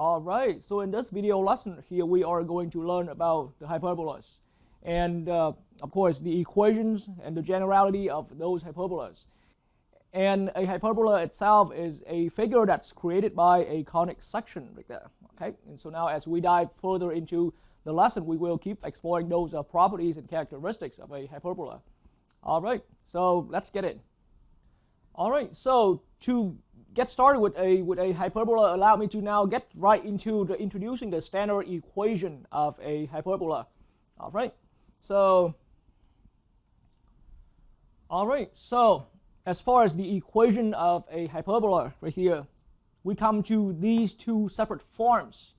Alright, so in this video lesson here we are going to learn about the hyperbolas and of course the equations and the generality of those hyperbolas. And a hyperbola itself is a figure that's created by a conic section right there. Okay, and so now as we dive further into the lesson, we will keep exploring those properties and characteristics of a hyperbola. Alright, so let's get in. Alright, so to get started with a hyperbola, allow me to now get right into introducing the standard equation of a hyperbola. Alright, so as far as the equation of a hyperbola right here, we come to these two separate forms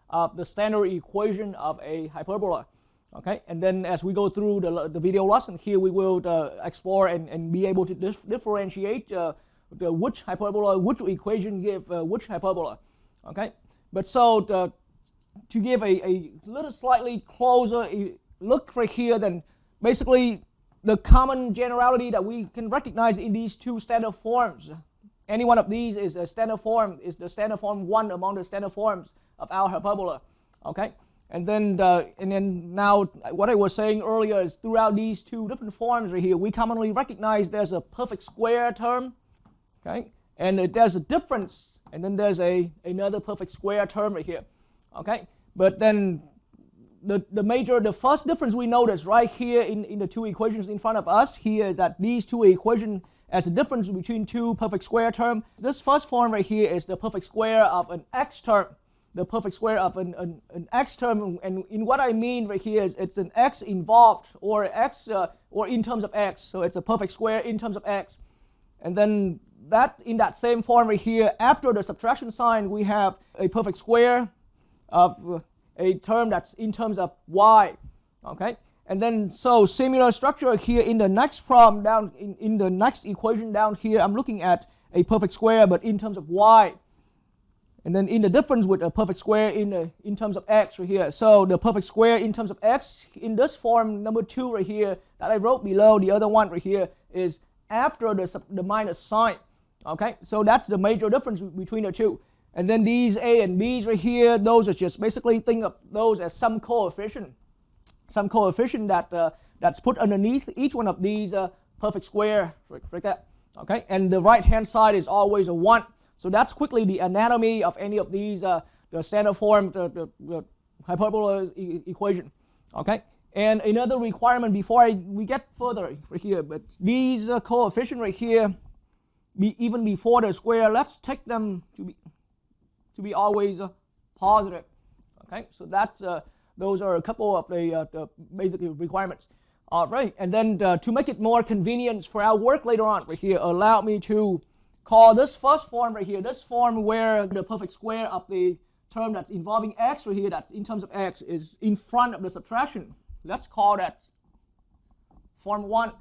of the standard equation of a hyperbola. Okay, and then as we go through the video lesson here, we will explore and be able to differentiate which hyperbola, which equation give which hyperbola. Okay, but so to give a little slightly closer look right here, then basically the common generality that we can recognize in these two standard forms. Any one of these is a standard form, is the standard form one among the standard forms of our hyperbola. Okay, and then now what I was saying earlier is throughout these two different forms right here, we commonly recognize there's a perfect square term. Okay, and there's a difference, and then there's another perfect square term right here. Okay, but then the first difference we notice right here in the two equations in front of us here is that these two equations as a difference between two perfect square terms. This first form right here is the perfect square of an x term. The perfect square of an x term, and in what I mean right here is it's an x involved or x or in terms of x. So it's a perfect square in terms of x. And then that in that same form right here, after the subtraction sign, we have a perfect square of a term that's in terms of y. Okay, and then so similar structure here in the next problem down in the next equation down here, I'm looking at a perfect square but in terms of y. And then in the difference with a perfect square in terms of x right here. So the perfect square in terms of x in this form number 2 right here that I wrote below, the other one right here is after the minus sign. Okay, so that's the major difference between the two. And then these a and b's right here, those are just basically think of those as some coefficient that that's put underneath each one of these perfect square like that. Okay, and the right hand side is always a 1. So that's quickly the anatomy of any of these the standard form the hyperbola equation. Okay, and another requirement before we get further right here, but these coefficients right here, even before the square, let's take them to be always positive. Okay, so that's those are a couple of the basic requirements. All right, and then to make it more convenient for our work later on right here, allow me to call this first form right here, this form where the perfect square of the term that's involving x right here, that's in terms of x, is in front of the subtraction. Let's call that form 1.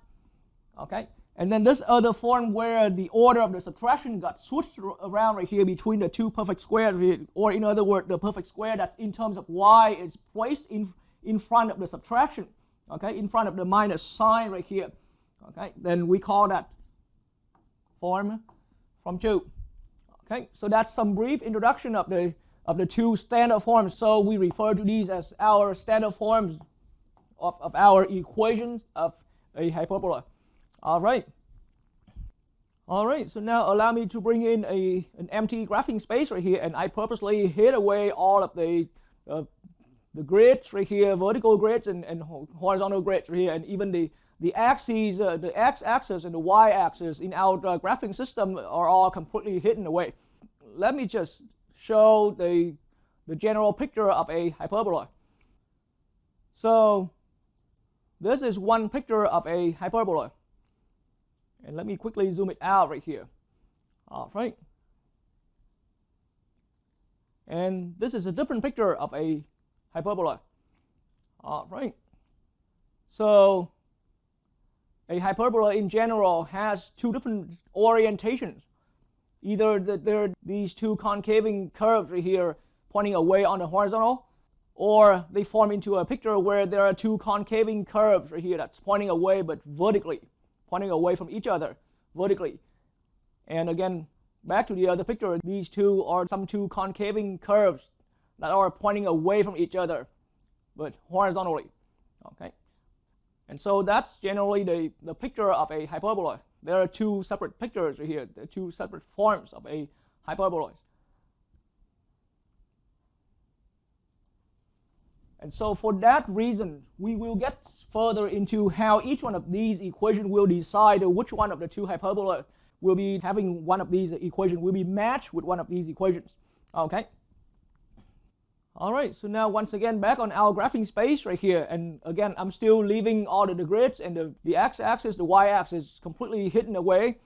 Okay, and then this other form where the order of the subtraction got switched around right here between the two perfect squares here, or in other words, the perfect square that's in terms of y is placed in front of the subtraction. Okay, in front of the minus sign right here. Okay, then we call that form 2. Okay, so that's some brief introduction of the two standard forms. So we refer to these as our standard forms of our equations of a hyperbola. All right, so now allow me to bring in an empty graphing space right here, and I purposely hid away all of the grids right here, vertical grids and horizontal grids right here, and even the axes, the x-axis and the y-axis in our graphing system are all completely hidden away. Let me just show the general picture of a hyperbola. So this is one picture of a hyperbola. And let me quickly zoom it out right here. All right. And this is a different picture of a hyperbola. All right. So a hyperbola in general has two different orientations. Either there are these two concaving curves right here pointing away on the horizontal, or they form into a picture where there are two concaving curves right here that's pointing away but vertically, pointing away from each other vertically. And again, back to the other picture, these two are some two concaving curves that are pointing away from each other, but horizontally. Okay, and so that's generally the picture of a hyperbola. There are two separate pictures right here, the two separate forms of a hyperbola. And so for that reason, we will get further into how each one of these equations will decide which one of the two hyperbola will be having one of these equations, will be matched with one of these equations. Okay. All right, so now once again back on our graphing space right here, and again I'm still leaving all of the grids and the x-axis, the y-axis completely hidden away.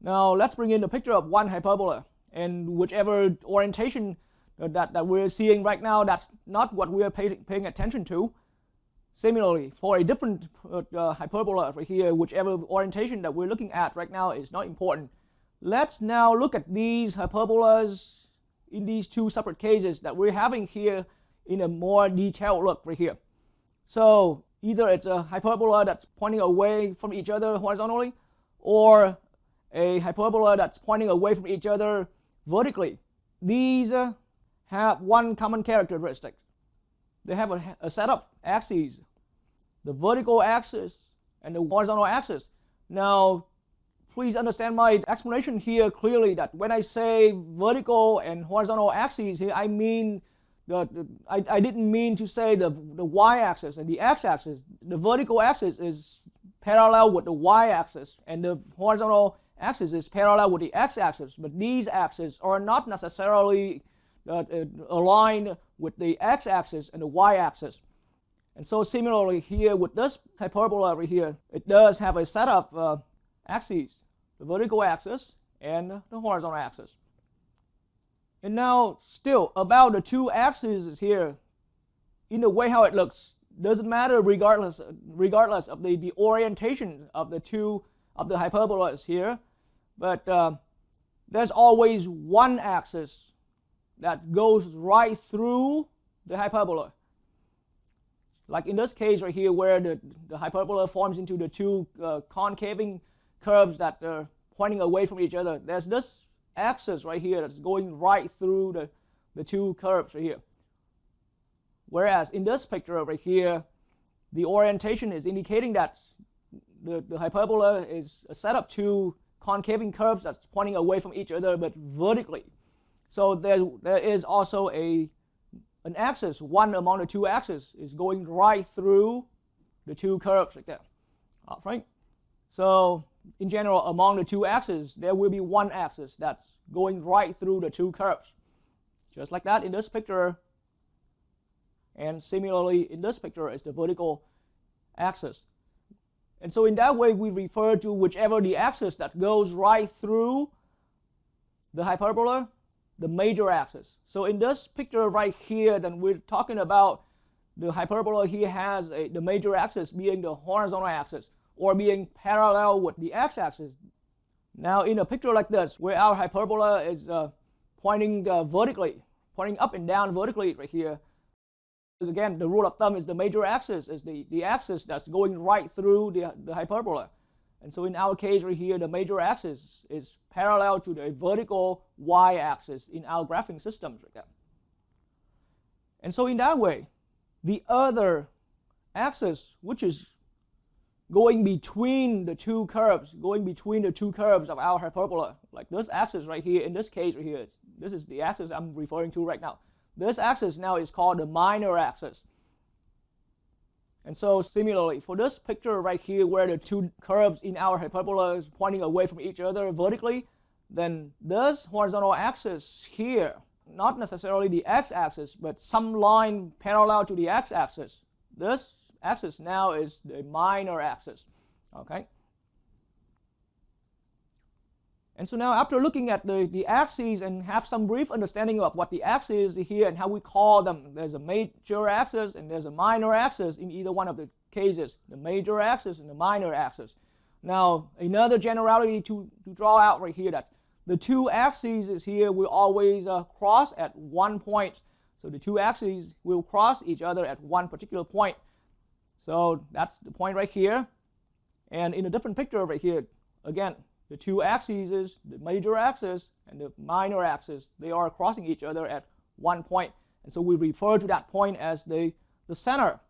Now let's bring in the picture of one hyperbola, and whichever orientation that we're seeing right now, that's not what we're paying attention to. Similarly, for a different hyperbola right here, whichever orientation that we're looking at right now is not important. Let's now look at these hyperbolas in these two separate cases that we're having here in a more detailed look right here. So either it's a hyperbola that's pointing away from each other horizontally, or a hyperbola that's pointing away from each other vertically. These have one common characteristic. They have a set of axes, the vertical axis and the horizontal axis. Now, please understand my explanation here clearly, that when I say vertical and horizontal axes here, I mean I didn't mean to say the y-axis and the x-axis. The vertical axis is parallel with the y-axis, and the horizontal axis is parallel with the x-axis. But these axes are not necessarily aligned with the x-axis and the y-axis. And so similarly here with this hyperbola over here, it does have a set of axes, the vertical axis and the horizontal axis. And now still about the two axes here, in the way how it looks, doesn't matter regardless of the orientation of the two of the hyperbolas here, but there's always one axis that goes right through the hyperbola. Like in this case right here, where the hyperbola forms into the two concaving curves that are pointing away from each other, there's this axis right here that's going right through the two curves right here. Whereas in this picture over here, the orientation is indicating that the hyperbola is a set of two concaving curves that's pointing away from each other, but vertically. So there is also an axis, one among the two axes is going right through the two curves like that. All right. So in general, among the two axes, there will be one axis that's going right through the two curves. Just like that in this picture. And similarly in this picture is the vertical axis. And so in that way, we refer to whichever the axis that goes right through the hyperbola, the major axis. So in this picture right here, then we're talking about the hyperbola here has the major axis being the horizontal axis, or being parallel with the x-axis. Now in a picture like this, where our hyperbola is pointing vertically, pointing up and down vertically right here, again, the rule of thumb is the major axis is the axis that's going right through the hyperbola. And so in our case right here, the major axis is parallel to the vertical y-axis in our graphing systems right there. And so in that way, the other axis, which is going between the two curves, of our hyperbola, like this axis right here, in this case right here, this is the axis I'm referring to right now. This axis now is called the minor axis. And so similarly, for this picture right here, where the two curves in our hyperbola is pointing away from each other vertically, then this horizontal axis here, not necessarily the x-axis, but some line parallel to the x-axis, this axis now is the minor axis. Okay. And so now after looking at the axes and have some brief understanding of what the axis is here and how we call them, there's a major axis and there's a minor axis in either one of the cases, the major axis and the minor axis. Now another generality to draw out right here, that the two axes is here will always cross at one point. So the two axes will cross each other at one particular point. So that's the point right here. And in a different picture right here, again, the two axes, is the major axis and the minor axis, they are crossing each other at one point. And so we refer to that point as the center.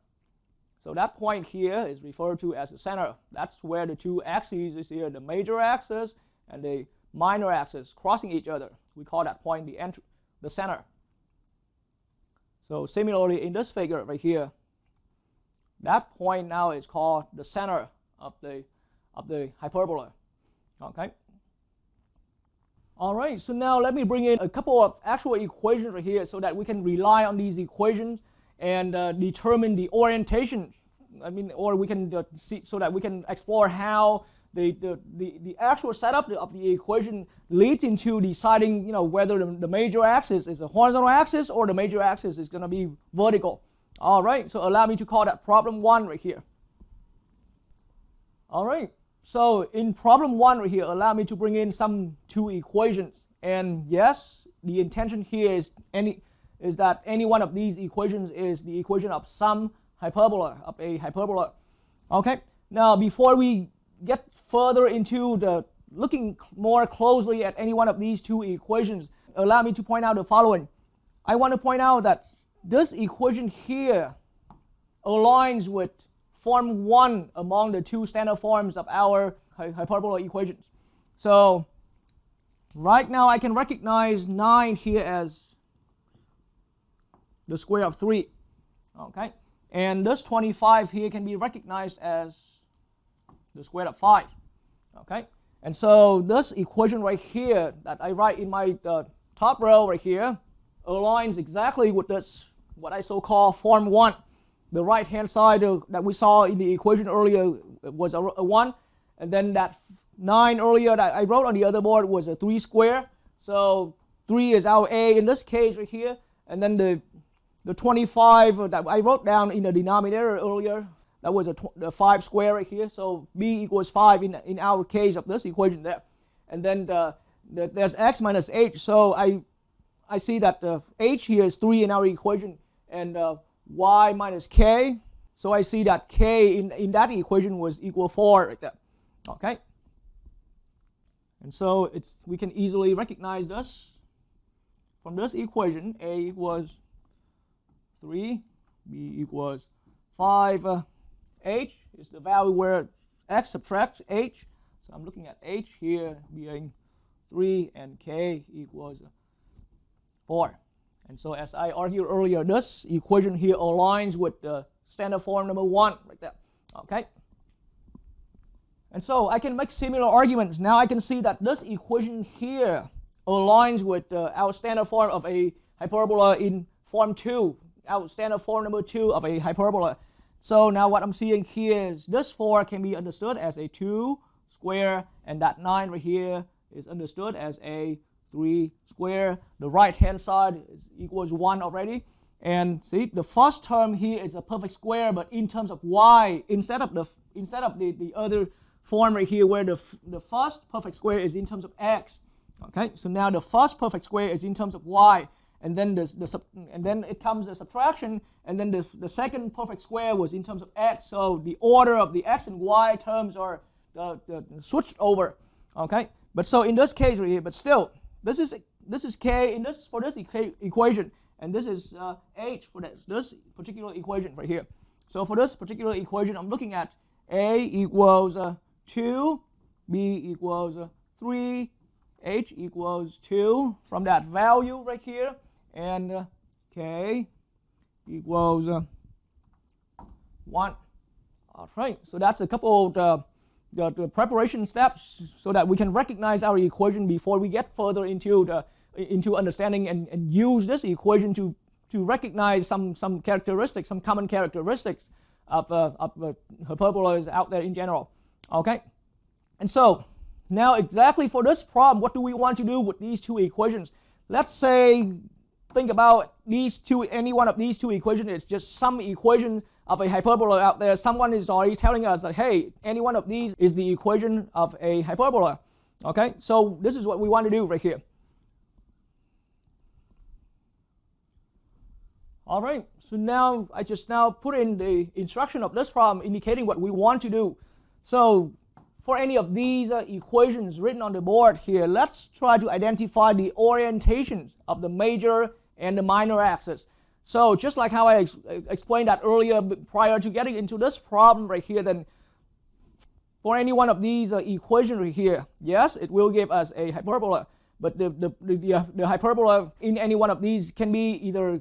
So that point here is referred to as the center. That's where the two axes is here, the major axis and the minor axis crossing each other. We call that point the center. So similarly in this figure right here, that point now is called the center of the hyperbola. Okay. All right, so now let me bring in a couple of actual equations right here so that we can rely on these equations and determine the orientation. Or we can see, so that we can explore how the actual setup of the equation leads into deciding, whether the major axis is a horizontal axis or the major axis is going to be vertical. All right, so allow me to call that problem 1 right here. All right, so in problem 1 right here, allow me to bring in some two equations. And yes, the intention here is that any one of these equations is the equation of some hyperbola, of a hyperbola. Okay, now before we get further into looking more closely at any one of these two equations, allow me to point out the following. I want to point out that this equation here aligns with form 1 among the two standard forms of our hyperbola equations. So right now I can recognize 9 here as the square of 3. Okay, and this 25 here can be recognized as the square of 5. Okay, and so this equation right here that I write in my top row right here aligns exactly with this, what I so-call form 1. The right hand side that we saw in the equation earlier was a 1, and then that 9 earlier that I wrote on the other board was a 3 square. So 3 is our A in this case right here, and then the 25 that I wrote down in the denominator earlier, that was the 5 square right here. So B equals 5 in our case of this equation there. And then there's x minus h. So I see that h here is 3 in our equation, and y minus k. So I see that k in that equation was equal 4 right there. Okay. And so we can easily recognize this from this equation. A equals 3, B equals 5. H is the value where x subtracts h. So I'm looking at h here being 3 and k equals 4. And so as I argued earlier, this equation here aligns with the standard form number 1 right there. Okay. And so I can make similar arguments. Now I can see that this equation here aligns with our standard form of a hyperbola in form 2, our standard form number 2 of a hyperbola. So now what I'm seeing here is this 4 can be understood as a 2 square, and that 9 right here is understood as a 3 square. The right hand side equals 1 already. And see, the first term here is a perfect square, but in terms of y, instead of the other form right here where the first perfect square is in terms of x. Okay, so now the first perfect square is in terms of y, and then then it comes the subtraction, and then the second perfect square was in terms of x. So the order of the x and y terms are switched over. Okay, but so in this case right here, but still this is k for this equation, and this is h for this particular equation right here. So for this particular equation, I'm looking at a equals 2, b equals 3, h equals 2 from that value right here, and k equals 1. All right, so that's a couple of the preparation steps so that we can recognize our equation before we get further into understanding and use this equation to recognize some characteristics, some common characteristics of hyperbolas out there in general. Okay, and so now exactly for this problem, what do we want to do with these two equations? Let's say, think about any one of these two equations. It's just some equation of a hyperbola out there. Someone is already telling us that, hey, any one of these is the equation of a hyperbola. Okay, so this is what we want to do right here. All right, so now I put in the instruction of this problem indicating what we want to do. So for any of these equations written on the board here, let's try to identify the orientations of the major and the minor axis. So just like how I explained that earlier prior to getting into this problem right here, then for any one of these equations right here, yes, it will give us a hyperbola. But the hyperbola in any one of these can be either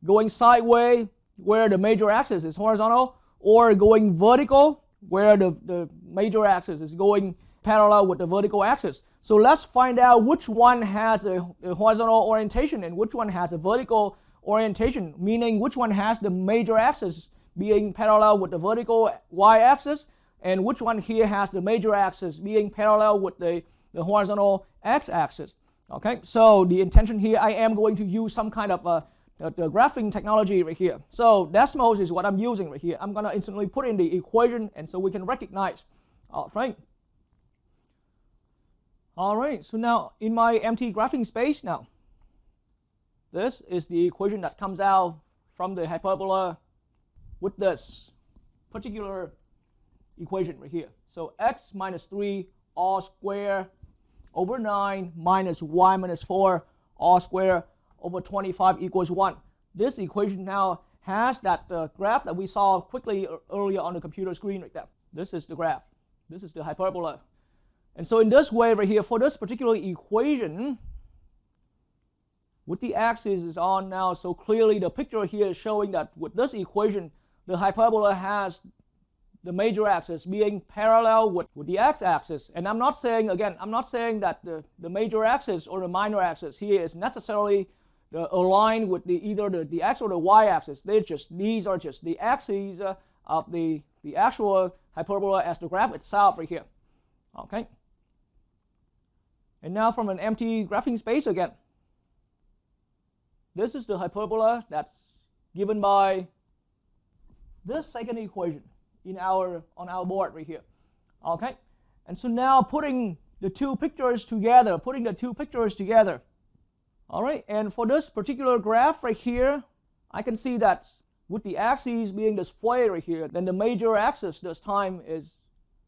going sideways, where the major axis is horizontal, or going vertical, where the major axis is going parallel with the vertical axis. So let's find out which one has a horizontal orientation and which one has a vertical orientation, meaning which one has the major axis being parallel with the vertical y-axis, and which one here has the major axis being parallel with the horizontal x-axis. Okay, so the intention here, I am going to use some kind of the graphing technology right here. So Desmos is what I'm using right here. I'm going to instantly put in the equation, and so we can recognize. All right, so now in my empty graphing space now, this is the equation that comes out from the hyperbola with this particular equation right here. So x minus 3 all square over 9 minus y minus 4 all square over 25 equals 1. This equation now has that graph that we saw quickly earlier on the computer screen right there. This is the graph. This is the hyperbola. And so in this way right here, for this particular equation, with the axis is on now, so clearly the picture here is showing that with this equation, the hyperbola has the major axis being parallel with the x-axis. And I'm not saying, again, I'm not saying that the major axis or the minor axis here is necessarily aligned with either the x or the y-axis. These are just the axes of the actual hyperbola as the graph itself right here. Okay. And now from an empty graphing space again, this is the hyperbola that's given by this second equation on our board right here. Okay, and so now putting the two pictures together, all right, and for this particular graph right here, I can see that with the axes being displayed right here, then the major axis this time is,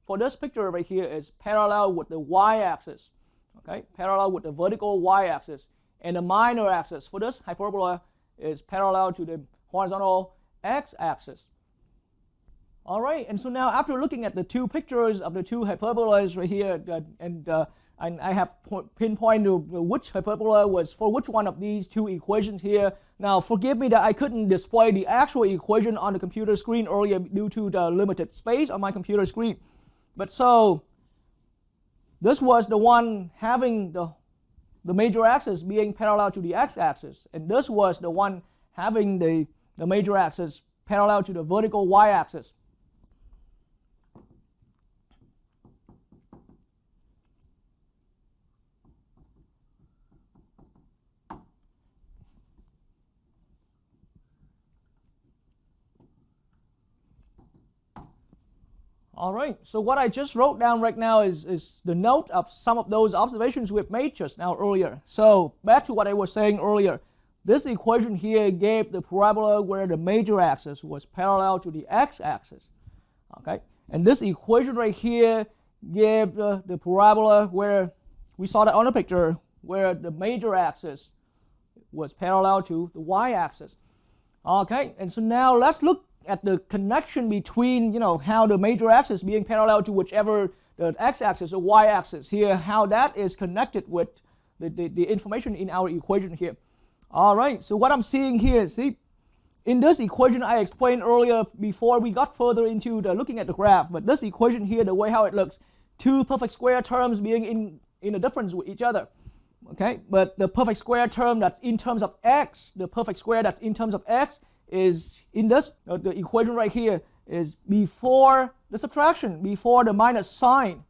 for this picture right here, is parallel with the y-axis, okay, parallel with the vertical y-axis, and the minor axis for this hyperbola is parallel to the horizontal x-axis. All right, and so now after looking at the two pictures of the two hyperbolas right here, and I have pinpointed which hyperbola was for which one of these two equations here. Now forgive me that I couldn't display the actual equation on the computer screen earlier due to the limited space on my computer screen. But so this was the one having the major axis being parallel to the x-axis, and this was the one having the major axis parallel to the vertical y-axis. All right, so what I just wrote down right now is the note of some of those observations we've made just now earlier. So back to what I was saying earlier, this equation here gave the parabola where the major axis was parallel to the x-axis. Okay, and this equation right here gave the parabola where we saw that on the picture, where the major axis was parallel to the y-axis. Okay, and so now let's look at the connection between, how the major axis being parallel to whichever the x-axis or y-axis here, how that is connected with the information in our equation here. All right, so what I'm seeing here, see, in this equation I explained earlier before we got further into looking at the graph, but this equation here, the way how it looks, two perfect square terms being in a difference with each other. Okay, but the perfect square term that's in terms of x, the perfect square that's in terms of x, is in this, the equation right here is before the subtraction, before the minus sign.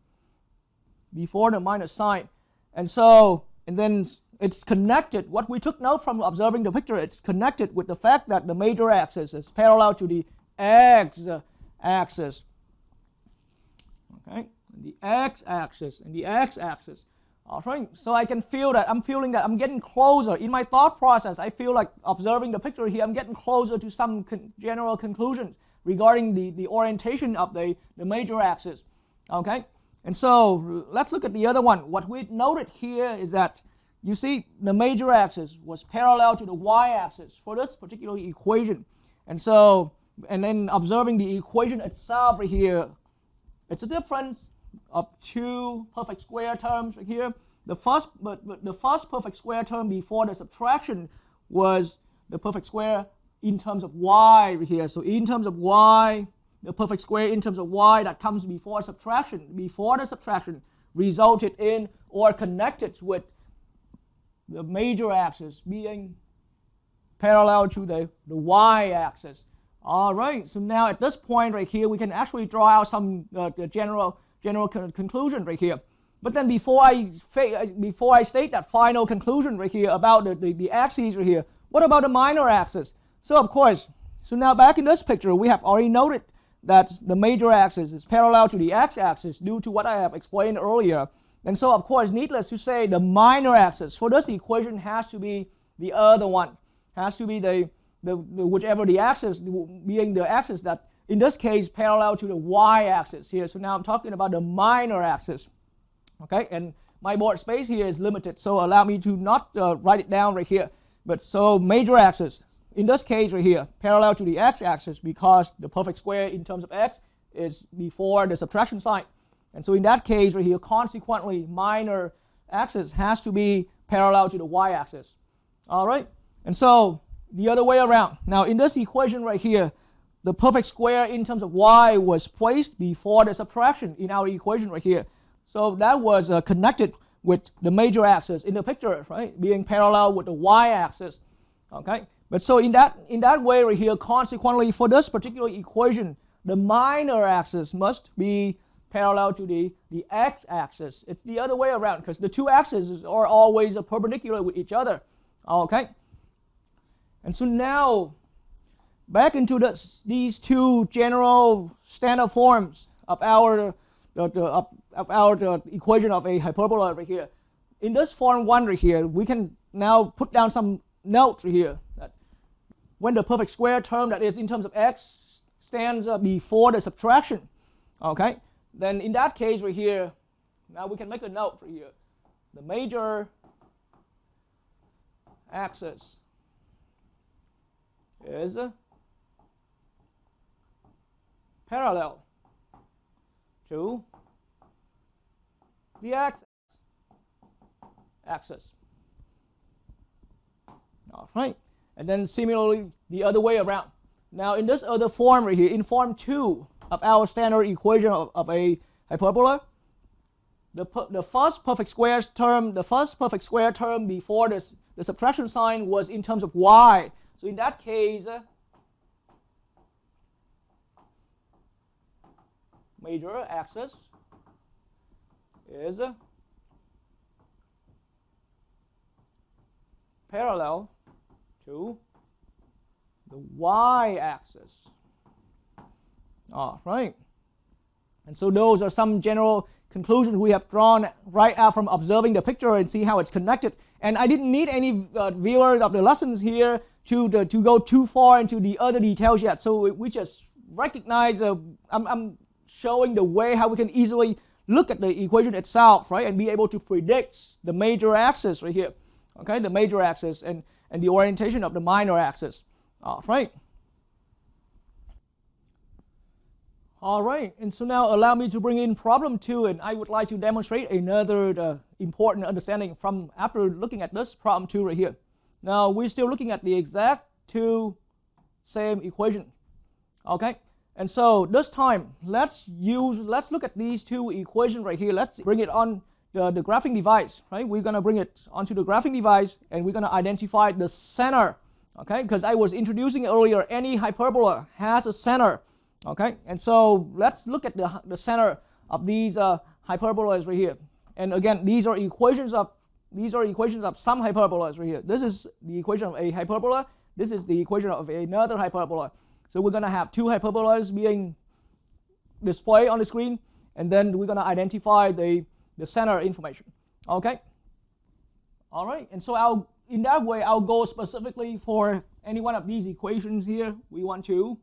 And so, and then it's connected, what we took note from observing the picture, it's connected with the fact that the major axis is parallel to the x-axis. Okay, the x-axis and the x-axis. All right, so I can feel that, I'm feeling that I'm getting closer. In my thought process, I feel like observing the picture here, I'm getting closer to some general conclusions regarding the orientation of the major axis. Okay, And so let's look at the other one. What we noted here is that you see the major axis was parallel to the y-axis for this particular equation. And so, and then observing the equation itself right here, it's a difference of two perfect square terms right here. The first perfect square term before the subtraction was the perfect square in terms of y right here. So in terms of y, the perfect square in terms of y that comes before the subtraction resulted in or connected with the major axis being parallel to the y-axis. All right, so now at this point right here, we can actually draw out some general conclusion right here. But then before I state that final conclusion right here about the axes right here, what about the minor axis? So of course, so now back in this picture, we have already noted that the major axis is parallel to the x-axis due to what I have explained earlier. And so of course, needless to say, the minor axis for this equation has to be the other one. Has to be the whichever the axis, being the axis that in this case parallel to the y-axis here. So now I'm talking about the minor axis. Okay, and my board space here is limited, so allow me to not write it down right here. But so major axis, in this case right here, parallel to the x-axis because the perfect square in terms of x is before the subtraction sign. And so in that case right here, consequently, minor axis has to be parallel to the y-axis. All right, and so the other way around. Now in this equation right here, the perfect square in terms of y was placed before the subtraction in our equation right here. So that was connected with the major axis in the picture, right, being parallel with the y-axis. Okay, but so in that way right here, consequently for this particular equation, the minor axis must be parallel to the x-axis. It's the other way around because the two axes are always perpendicular with each other. Okay, and so now back into these two general standard forms of our equation of a hyperbola right here. In this form 1 right here, we can now put down some notes right here that when the perfect square term that is in terms of x stands before the subtraction, okay, then in that case right here, now we can make a note right here. The major axis is parallel to the x-axis. All right, and then similarly the other way around. Now in this other form right here, in form 2 of our standard equation of a hyperbola, the first perfect square term before the subtraction sign was in terms of y. So in that case, major axis is parallel to the y-axis. All right. And so those are some general conclusions we have drawn right out from observing the picture and see how it's connected. And I didn't need any viewers of the lessons here to go too far into the other details yet. So we just recognize, I'm showing the way how we can easily look at the equation itself, right, and be able to predict the major axis right here, okay, the major axis and the orientation of the minor axis. All right. All right, and so now allow me to bring in problem 2, and I would like to demonstrate another important understanding from after looking at this problem 2 right here. Now we're still looking at the exact two same equation, okay? And so this time let's look at these two equations right here. Let's bring it on the graphing device, right? We're gonna bring it onto the graphing device and we're gonna identify the center, okay? Because I was introducing earlier, any hyperbola has a center. Okay, and so let's look at the center of these hyperbolas right here. And again, these are equations of some hyperbolas right here. This is the equation of a hyperbola. This is the equation of another hyperbola. So we're gonna have two hyperbolas being displayed on the screen, and then we're gonna identify the center information. Okay. All right, and so in that way I'll go specifically for any one of these equations here. We want to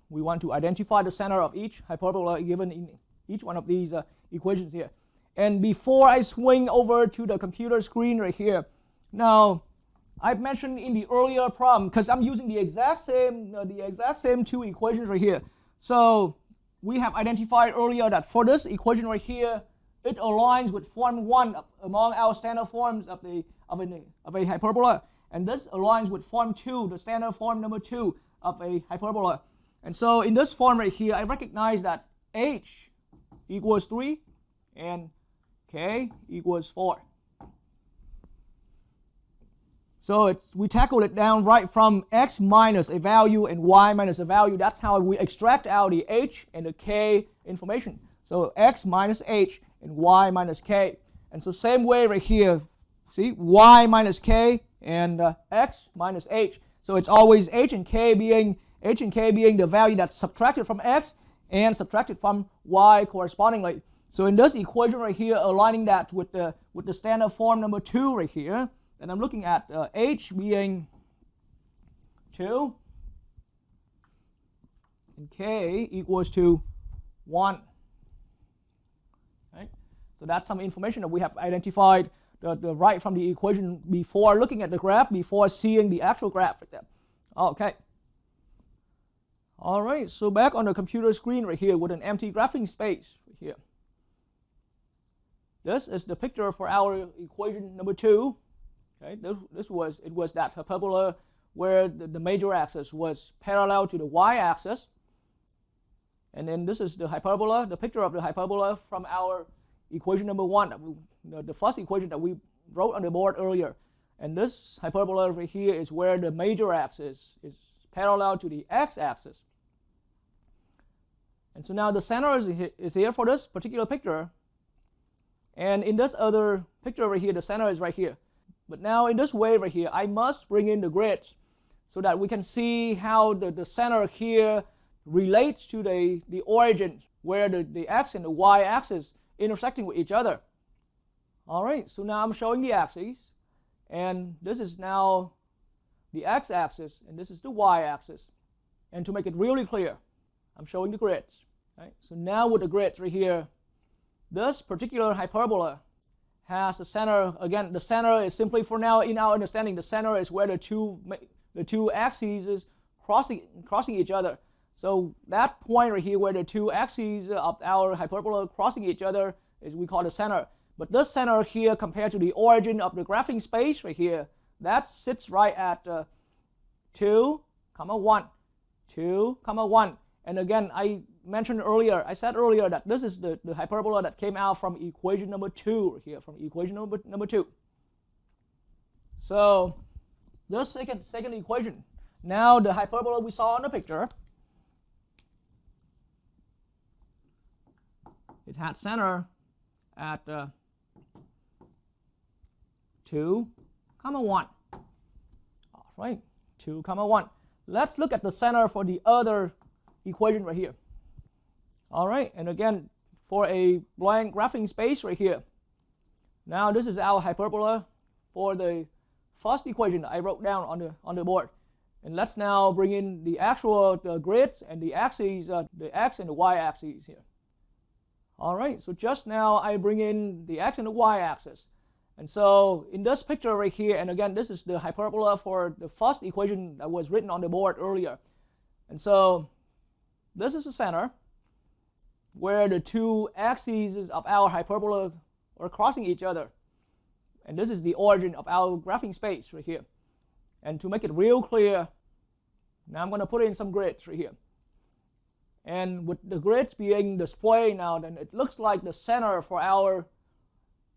we want to identify the center of each hyperbola given in each one of these equations here. And before I swing over to the computer screen right here, now I've mentioned in the earlier problem, because I'm using the exact same two equations right here. So we have identified earlier that for this equation right here, it aligns with form 1 among our standard forms of a hyperbola, and this aligns with form 2, the standard form number 2 of a hyperbola. And so in this form right here, I recognize that h equals 3 and k equals 4. So we tackle it down right from x minus a value and y minus a value. That's how we extract out the h and the k information. So x minus h and y minus k. And so same way right here, see, y minus k and x minus h. So it's always h and k being the value that's subtracted from x and subtracted from y correspondingly. So in this equation right here, aligning that with the standard form number 2 right here, and I'm looking at h being 2 and k equals to 1. Right? So that's some information that we have identified right from the equation before looking at the graph, before seeing the actual graph right there. Okay. All right, so back on the computer screen right here with an empty graphing space right here. This is the picture for our equation number 2. Okay, it was that hyperbola where the major axis was parallel to the y-axis, and then this is the hyperbola, the picture of the hyperbola from our equation number 1, the first equation that we wrote on the board earlier. And this hyperbola right here is where the major axis is parallel to the x-axis. And so now the center is here for this particular picture, and in this other picture right here, the center is right here. But now in this way right here, I must bring in the grids so that we can see how the center here relates to the origin, where the x and the y axis intersecting with each other. All right, so now I'm showing the axes, and this is now the x-axis, and this is the y-axis. And to make it really clear, I'm showing the grids. Right? So now with the grids right here, this particular hyperbola has the center. Again, the center is simply, for now in our understanding, the center is where the two axes is crossing each other. So that point right here where the two axes of our hyperbola crossing each other is we call the center. But this center here compared to the origin of the graphing space right here, that sits right at 2, 1, 2, 1. And again, I said earlier that this is the hyperbola that came out from equation number 2 here, from equation number 2. So this second equation, now the hyperbola we saw on the picture, it had center at 2, 1. All right, 2, 1. Let's look at the center for the other equation right here. All right, and again, for a blank graphing space right here. Now this is our hyperbola for the first equation I wrote down on the board. And let's now bring in the actual grids and the axes, the x and the y axes here. All right, so just now I bring in the x and the y axis. And so in this picture right here, and again, this is the hyperbola for the first equation that was written on the board earlier. And so this is the center where the two axes of our hyperbola are crossing each other. And this is the origin of our graphing space right here. And to make it real clear, now I'm going to put in some grids right here. And with the grids being displayed now, then it looks like the center for our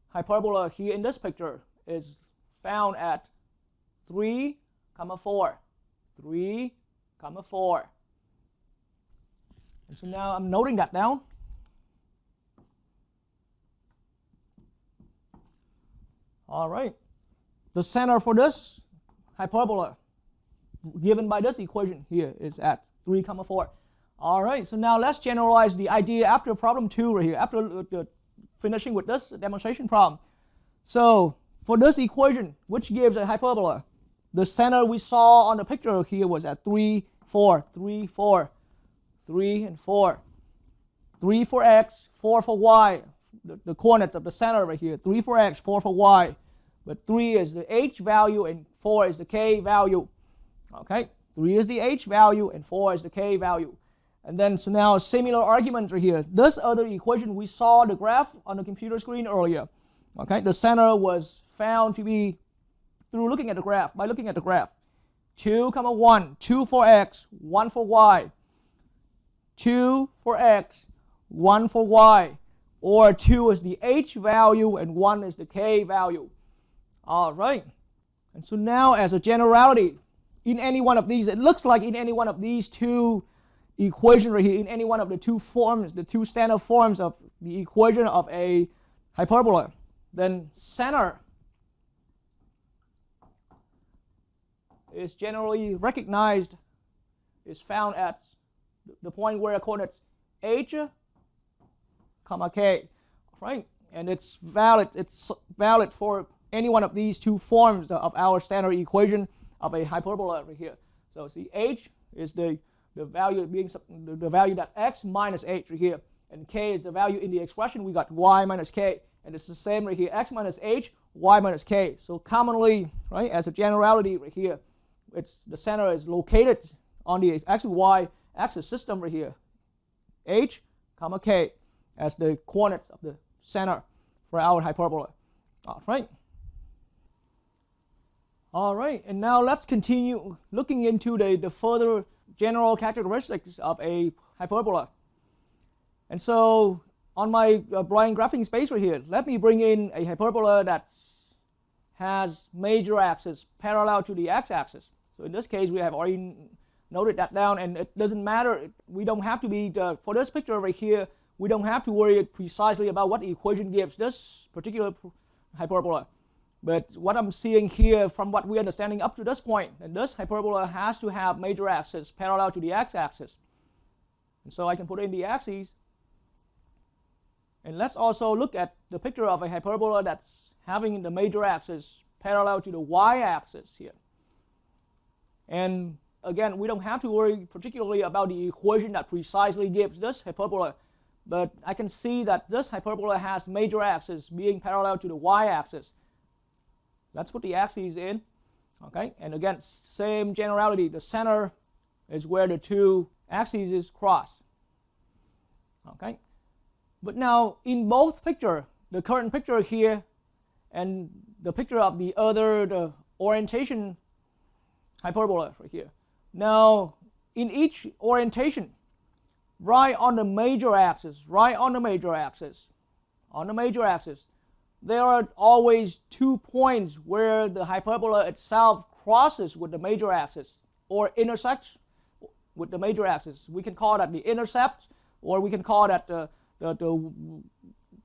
hyperbola here in this picture is found at 3, 4. 3, 4. And so now I'm noting that down. All right. The center for this hyperbola given by this equation here is at 3, 4. All right, so now let's generalize the idea after problem 2 right here, after finishing with this demonstration problem. So for this equation, which gives a hyperbola, the center we saw on the picture here was at 3, 4, 3, 4. 3 and 4. 3 for x, 4 for y. The coordinates of the center right here. 3 for x, 4 for y. But 3 is the h value and 4 is the k value. Okay, 3 is the h value and 4 is the k value. And then, so now a similar argument right here. This other equation, we saw the graph on the computer screen earlier. Okay, the center was found to be through looking at the graph, by looking at the graph. 2, 1, 2 for x, 1 for y. 2 for x, 1 for y. Or 2 is the h value and 1 is the k value. All right. And so now, as a generality, in any one of these, it looks like in any one of these two equations right here, in any one of the two forms, the two standard forms of the equation of a hyperbola, then center is generally recognized, is found at the point where coordinates h, k, right? And it's valid for any one of these two forms of our standard equation of a hyperbola right here. So see, h is the value being the value that x minus h right here, and k is the value in the expression. We got y minus k, and it's the same right here, x minus h, y minus k. So commonly, right, as a generality right here, it's the center is located on the actually y axis system right here, h, k, as the coordinates of the center for our hyperbola. All right. All right, and now let's continue looking into the further general characteristics of a hyperbola. And so on my blank graphing space right here, let me bring in a hyperbola that has major axis parallel to the x-axis. So in this case, we have already noted that down, and it doesn't matter. We don't have to be, for this picture right here, we don't have to worry precisely about what the equation gives this particular hyperbola. But what I'm seeing here from what we're understanding up to this point, and this hyperbola has to have major axis parallel to the x-axis. And so I can put in the axes. And let's also look at the picture of a hyperbola that's having the major axis parallel to the y-axis here. And again, we don't have to worry particularly about the equation that precisely gives this hyperbola. But I can see that this hyperbola has major axis being parallel to the y-axis. Let's put the axes in, okay? And again, same generality. The center is where the two axes is crossed, okay? But now, in both picture, the current picture here and the picture of the other, the orientation hyperbola right here. Now, in each orientation, right on the major axis, there are always 2 points where the hyperbola itself crosses with the major axis or intersects with the major axis. We can call that the intercept, or we can call that the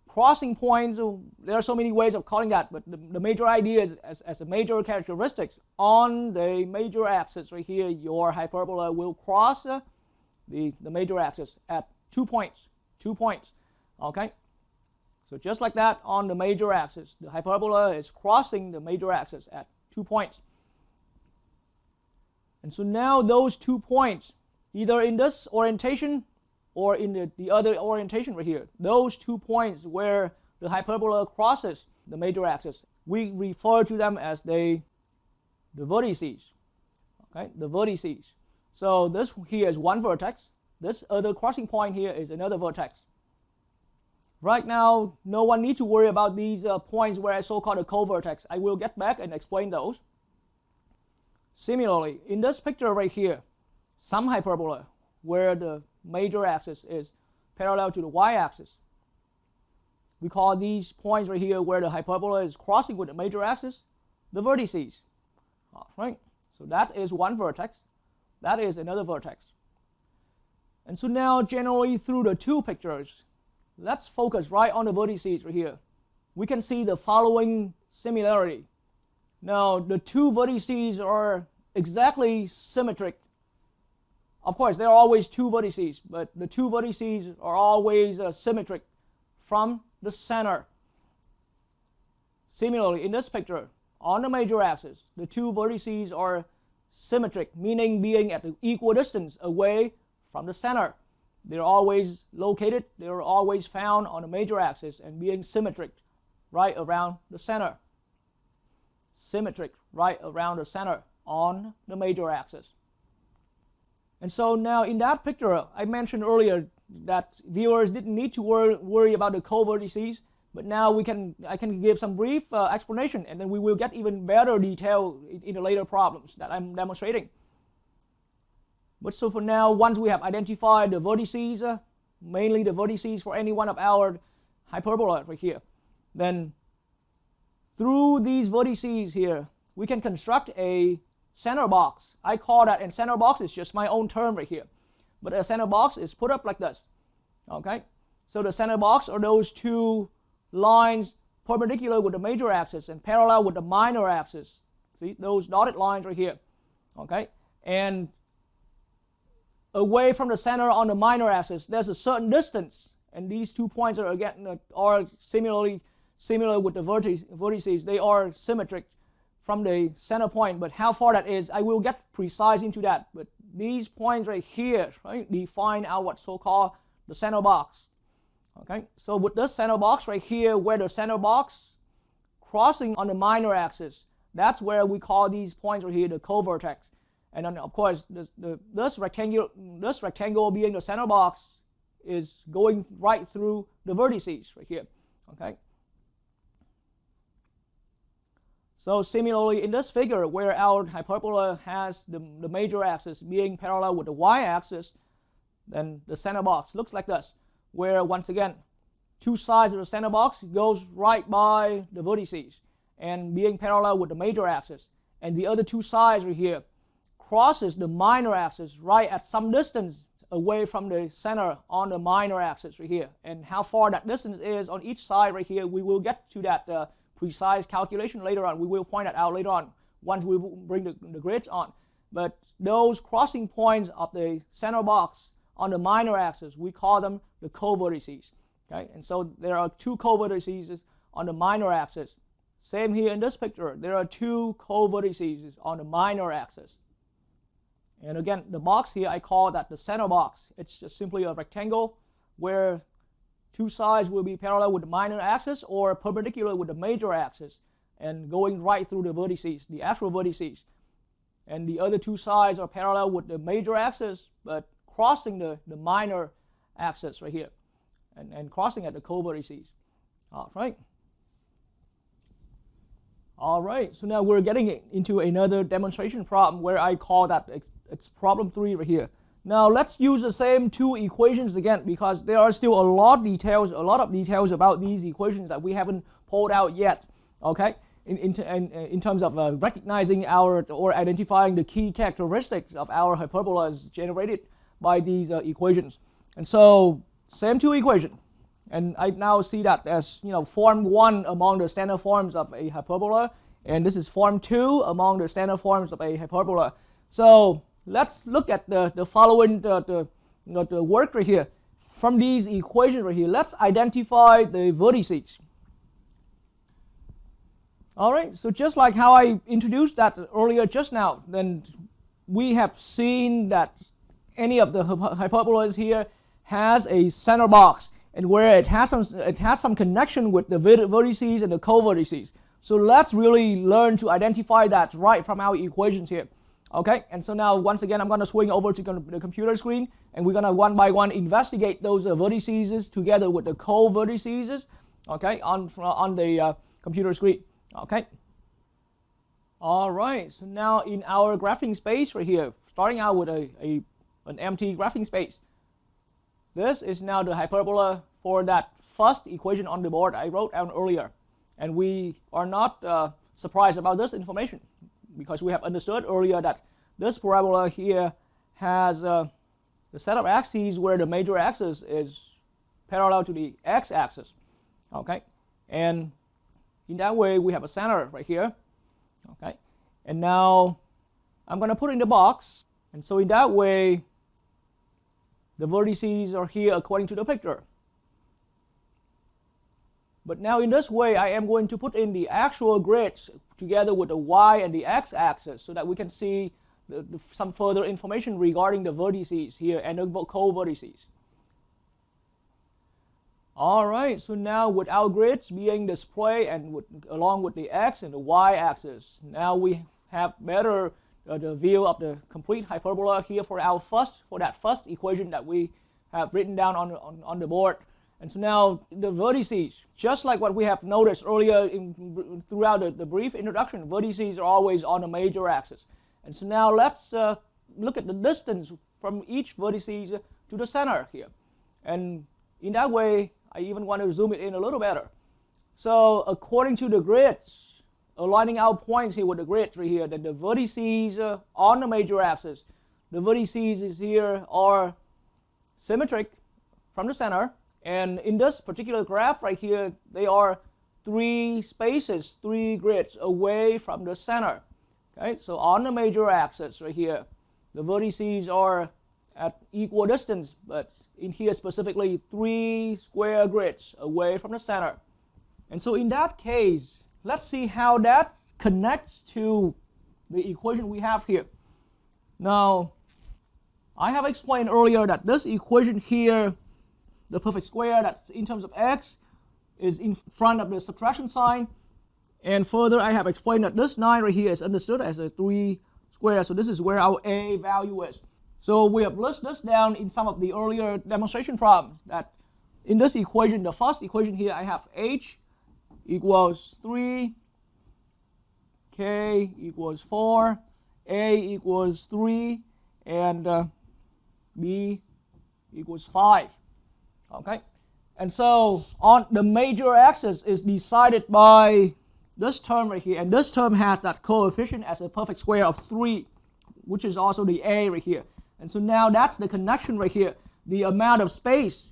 crossing points. There are so many ways of calling that, but the major idea is as a major characteristics on the major axis right here, your hyperbola will cross the major axis at 2 points. 2 points, okay? So just like that, on the major axis, the hyperbola is crossing the major axis at 2 points. And so now those 2 points, either in this orientation or in the other orientation right here, those 2 points where the hyperbola crosses the major axis, we refer to them as the vertices. Okay, the vertices. So this here is one vertex. This other crossing point here is another vertex. Right now, no one needs to worry about these points where I so-called a co-vertex. I will get back and explain those. Similarly, in this picture right here, some hyperbola where the major axis is parallel to the y-axis. We call these points right here where the hyperbola is crossing with the major axis the vertices. All right, so that is one vertex. That is another vertex. And so now, generally through the two pictures, let's focus right on the vertices right here. We can see the following similarity. Now, the two vertices are exactly symmetric. Of course, there are always two vertices, but the two vertices are always symmetric from the center. Similarly, in this picture, on the major axis, the two vertices are symmetric, meaning being at an equal distance away from the center. They're always located, they're always found on the major axis and being symmetric right around the center. Symmetric right around the center on the major axis. And so now in that picture, I mentioned earlier that viewers didn't need to worry about the co-vertices, but now I can give some brief explanation, and then we will get even better detail in the later problems that I'm demonstrating. But so for now, once we have identified the vertices, mainly the vertices for any one of our hyperbola right here, then through these vertices here, we can construct a center box. I call that, and center box is just my own term right here. But a center box is put up like this. Okay? So the center box are those two lines perpendicular with the major axis and parallel with the minor axis. See, those dotted lines right here. Okay? And away from the center on the minor axis, there's a certain distance. And these 2 points are again similar with the vertices. They are symmetric from the center point, but how far that is, I will get precise into that. But these points right here, right, define our what's so-called the center box. Okay, so with this center box right here, where the center box crossing on the minor axis, that's where we call these points right here the co-vertex. And then of course, this rectangle being the center box is going right through the vertices right here. Okay. So similarly, in this figure, where our hyperbola has the major axis being parallel with the y-axis, then the center box looks like this, where once again, two sides of the center box goes right by the vertices and being parallel with the major axis. And the other two sides right here crosses the minor axis right at some distance away from the center on the minor axis right here. And how far that distance is on each side right here, we will get to that precise calculation later on. We will point that out later on once we bring the grids on. But those crossing points of the center box on the minor axis, we call them the co-vertices. Okay? And so there are two co-vertices on the minor axis. Same here in this picture. There are two co-vertices on the minor axis. And again, the box here, I call that the center box. It's just simply a rectangle where two sides will be parallel with the minor axis or perpendicular with the major axis and going right through the vertices, the actual vertices. And the other two sides are parallel with the major axis but crossing the minor axis right here and crossing at the co-vertices. All right. All right, so now we're getting into another demonstration problem where I call that it's problem 3 right here. Now let's use the same two equations again because there are still a lot of details about these equations that we haven't pulled out yet. Okay, in terms of recognizing or identifying the key characteristics of our hyperbolas generated by these equations. And so same two equations. And I now see that as, form 1 among the standard forms of a hyperbola, and this is form 2 among the standard forms of a hyperbola. So let's look at the following the work right here. From these equations right here, let's identify the vertices. All right, so just like how I introduced that earlier just now, then we have seen that any of the hyperbolas here has a center box, and where it has some connection with the vertices and the co-vertices. So let's really learn to identify that right from our equations here. Okay, and so now once again I'm going to swing over to the computer screen, and we're going to one by one investigate those vertices together with the co-vertices. Okay, on the computer screen. Okay. All right, so now in our graphing space right here, starting out with an empty graphing space. This is now the hyperbola for that first equation on the board I wrote down earlier. And we are not surprised about this information because we have understood earlier that this parabola here has the set of axes where the major axis is parallel to the x-axis. Okay, and in that way we have a center right here. Okay, and now I'm going to put in the box, and so in that way the vertices are here according to the picture. But now in this way, I am going to put in the actual grids together with the y and the x-axis so that we can see some further information regarding the vertices here and the co-vertices. All right, so now with our grids being displayed and along with the x and the y axis, now we have better the view of the complete hyperbola here for that first equation that we have written down on the board. And so now the vertices, just like what we have noticed earlier throughout the brief introduction, vertices are always on the major axis. And so now let's look at the distance from each vertices to the center here. And in that way, I even want to zoom it in a little better. So according to the grids, aligning our points here with the grids right here, that the vertices on the major axis, the vertices here are symmetric from the center. And in this particular graph right here, they are 3 spaces, 3 grids away from the center. Okay, so on the major axis right here, the vertices are at equal distance, but in here specifically 3 square grids away from the center. And so in that case, let's see how that connects to the equation we have here. Now, I have explained earlier that this equation here, the perfect square that's in terms of x, is in front of the subtraction sign. And further, I have explained that this 9 right here is understood as a 3 square. So this is where our a value is. So we have listed this down in some of the earlier demonstration problems, that in this equation, the first equation here, I have h equals 3, k equals 4, a equals 3, and b equals 5. Okay, and so on the major axis is decided by this term right here, and this term has that coefficient as a perfect square of 3, which is also the a right here. And so now that's the connection right here. The amount of space,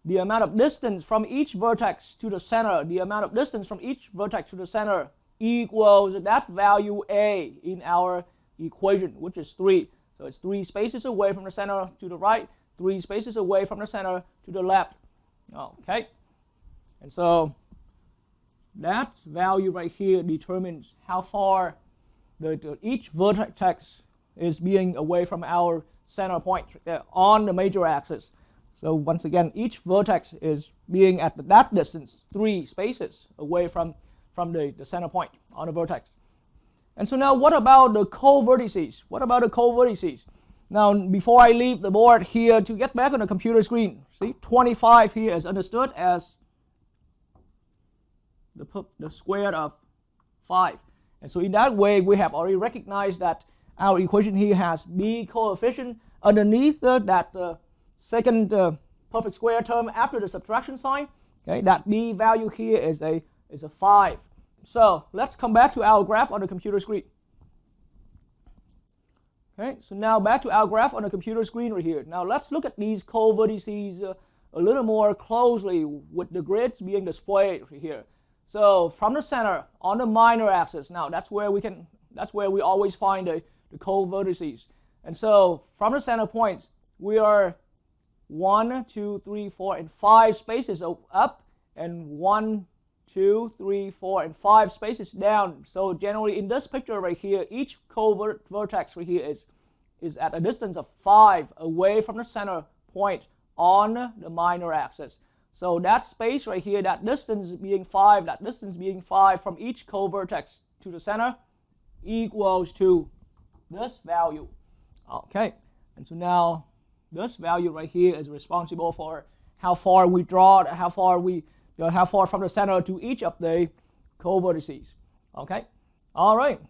the amount of distance from each vertex to the center, the amount of distance from each vertex to the center equals that value a in our equation, which is 3. So it's 3 spaces away from the center to the right, 3 spaces away from the center to the left. Okay, and so that value right here determines how far each vertex is being away from our center point on the major axis. So once again, each vertex is being at that distance, 3 spaces away from the center point on the vertex. And so now what about the co-vertices? What about the co-vertices? Now, before I leave the board here to get back on the computer screen, see, 25 here is understood as the square of 5. And so in that way, we have already recognized that our equation here has b coefficient underneath that second perfect square term after the subtraction sign. Okay, that b value here is a 5. So let's come back to our graph on the computer screen. Okay, so now back to our graph on the computer screen right here. Now let's look at these co-vertices a little more closely with the grids being displayed right here. So from the center on the minor axis, now that's where we always find the co-vertices. And so from the center point, we are 1, 2, 3, 4, and 5 spaces up, and 1, 2, 3, 4, and 5 spaces down. So generally in this picture right here, each co-vertex right here is at a distance of 5 away from the center point on the minor axis. So that space right here, that distance being 5 from each co-vertex to the center equals to this value. Okay, and so now this value right here is responsible for how far we draw, how far from the center to each of the co-vertices. Okay, all right.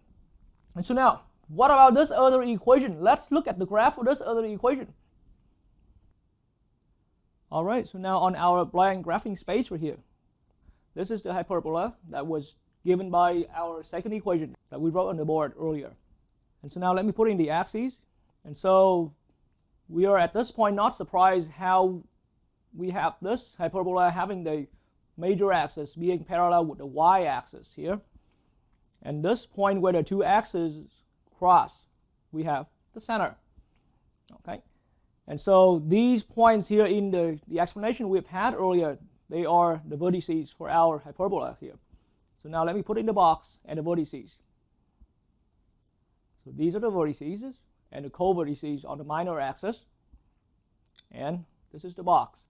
And so now, what about this other equation? Let's look at the graph of this other equation. All right, so now on our blank graphing space right here, this is the hyperbola that was given by our second equation that we wrote on the board earlier. And so now let me put in the axes. And so we are at this point not surprised how we have this hyperbola having the major axis being parallel with the y-axis here. And this point where the two axes cross, we have the center. Okay, and so these points here in the explanation we've had earlier, they are the vertices for our hyperbola here. So now let me put in the box and the vertices. So these are the vertices and the co-vertices on the minor axis. And this is the box.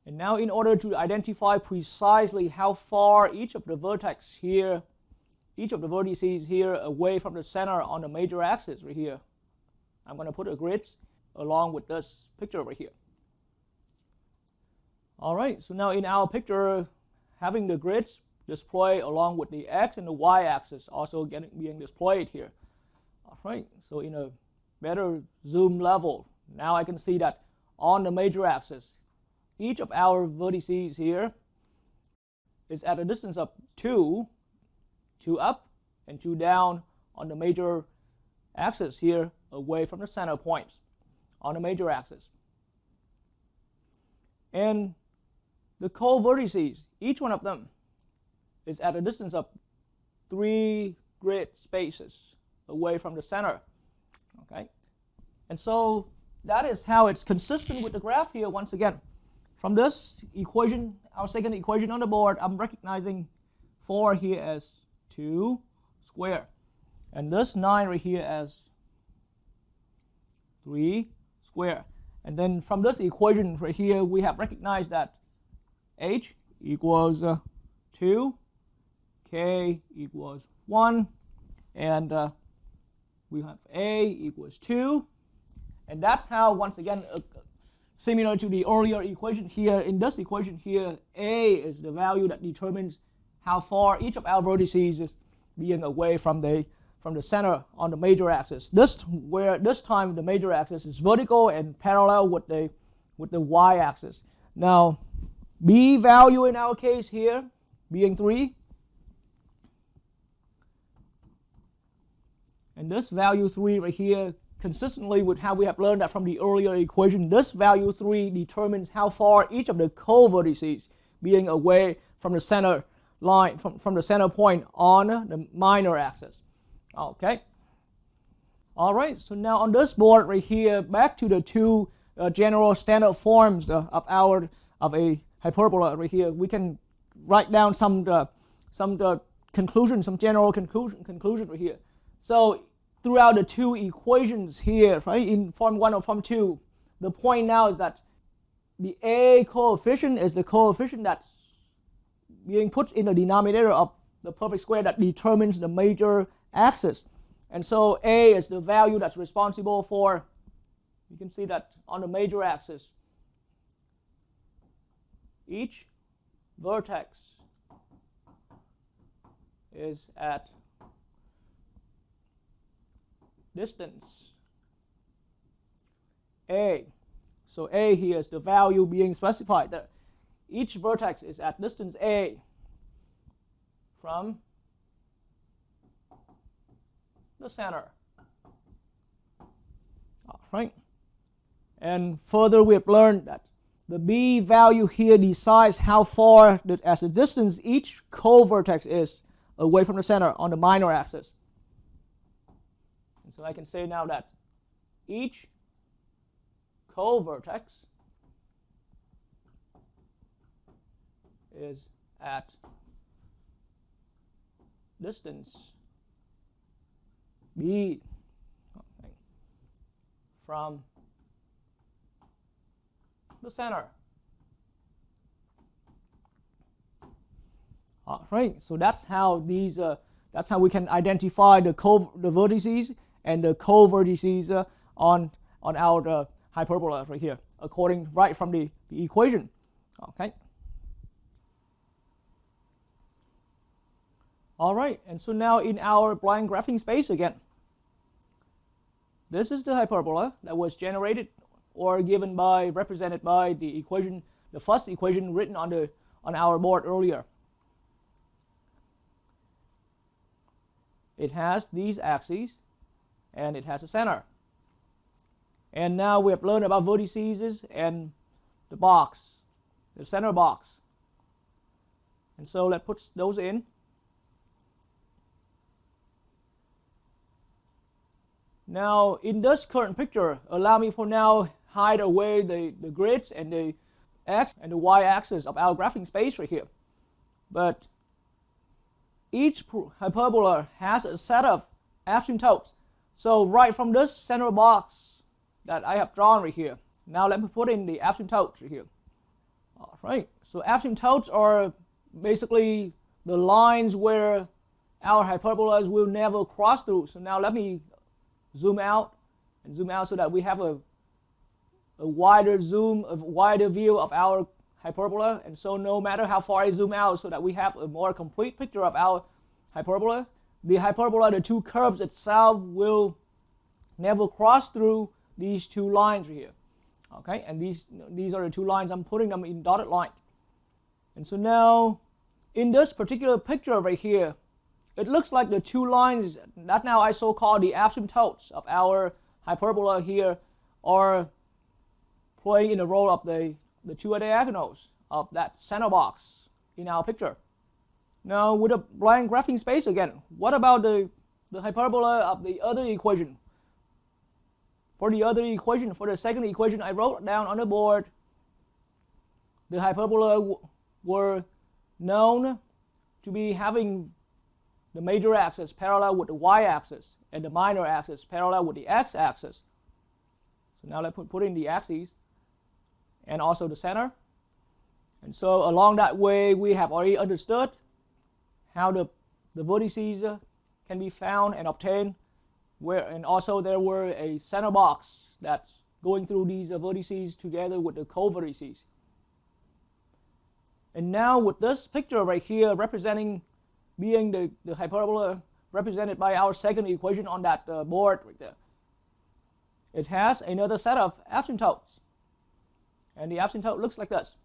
And now in order to identify precisely how far each of the vertices here, each of the vertices here away from the center on the major axis right here, I'm going to put a grid along with this picture over here. Alright, so now in our picture, having the grids displayed along with the x and the y axis also being displayed here. Alright, so in a better zoom level, now I can see that on the major axis, each of our vertices here is at a distance of 2 up and 2 down on the major axis here away from the center point on the major axis. And the co-vertices, each one of them is at a distance of 3 grid spaces away from the center. Okay, and so that is how it's consistent with the graph here once again. From this equation, our second equation on the board, I'm recognizing 4 here as 2 squared. And this 9 right here as 3 squared. And then from this equation right here, we have recognized that h equals 2, k equals 1, and we have a equals 2. And that's how, once again, similar to the earlier equation here, in this equation here, a is the value that determines how far each of our vertices is being away from the center on the major axis. This time the major axis is vertical and parallel with the y axis. Now, b value in our case here being 3, and this value 3 right here, consistently with how we have learned that from the earlier equation, this value 3 determines how far each of the co-vertices being away from the center line, from the center point on the minor axis. Okay. All right, so now on this board right here, back to the two general standard forms of a hyperbola right here, we can write down some conclusion, some general conclusion right here. So throughout the two equations here, right, in form 1 or form 2, the point now is that the a coefficient is the coefficient that's being put in the denominator of the perfect square that determines the major axis. And so a is the value that's responsible for, you can see that on the major axis, each vertex is at distance a. So a here is the value being specified, that each vertex is at distance a from the center. All right. And further, we have learned that the b value here decides how far, as a distance, each co-vertex is away from the center on the minor axis. And so I can say now that each co-vertex is at distance b from the center. All right, so that's how these that's how we can identify the vertices and the co-vertices on our hyperbola right here, according right from the equation. Okay. All right, and so now in our blind graphing space again, this is the hyperbola that was generated or represented by the equation, the first equation written on our board earlier. It has these axes and it has a center. And now we have learned about vertices and the box, the center box. And so let's put those in. Now in this current picture, allow me for now hide away the grids and the x and the y axis of our graphing space right here. But each hyperbola has a set of asymptotes. So right from this center box that I have drawn right here, now let me put in the asymptotes right here. All right, so asymptotes are basically the lines where our hyperbolas will never cross through. So now let me zoom out so that we have a wider zoom, a wider view of our hyperbola. And so no matter how far I zoom out, so that we have a more complete picture of our hyperbola, the two curves itself will never cross through these two lines right here. Okay, and these are the two lines. I'm putting them in dotted line. And so now in this particular picture right here, it looks like the two lines that now I so-called the asymptotes of our hyperbola here are playing in the role of the two diagonals of that center box in our picture. Now with a blank graphing space again, what about the hyperbola of the other equation? For the other equation, for the second equation I wrote down on the board, the hyperbola were known to be having the major axis parallel with the y-axis and the minor axis parallel with the x-axis. So now let's put in the axes and also the center. And so along that way we have already understood how the vertices can be found and obtained, and also there were a center box that's going through these vertices together with the co-vertices. And now with this picture right here representing being the hyperbola represented by our second equation on that board right there, it has another set of asymptotes. And the asymptote looks like this.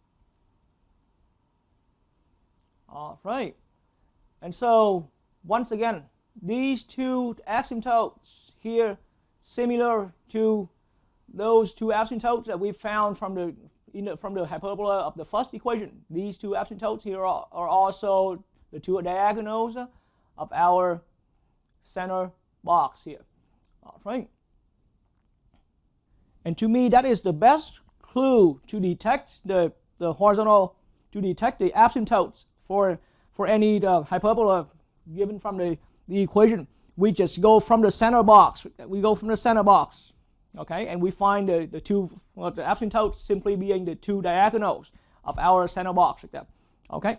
All right. And so once again, these two asymptotes here, similar to those two asymptotes that we found from the hyperbola of the first equation. These two asymptotes here are also the two diagonals of our center box here. All right. And to me, that is the best clue to detect the horizontal, to detect the asymptotes for any hyperbola given from the equation. We just go from the center box. Okay, and we find the asymptotes simply being the two diagonals of our center box like that. Okay.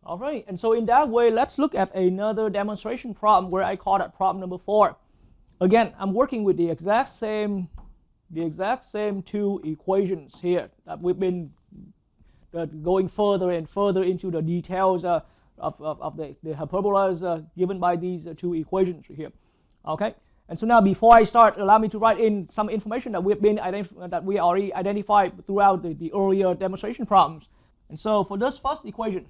All right, and so in that way, let's look at another demonstration problem where I call that problem number 4. Again, I'm working with the exact same two equations here that we've been going further and further into the details of the hyperbolas given by these two equations here. Okay, and so now before I start, allow me to write in some information that we already identified throughout the earlier demonstration problems. And so for this first equation,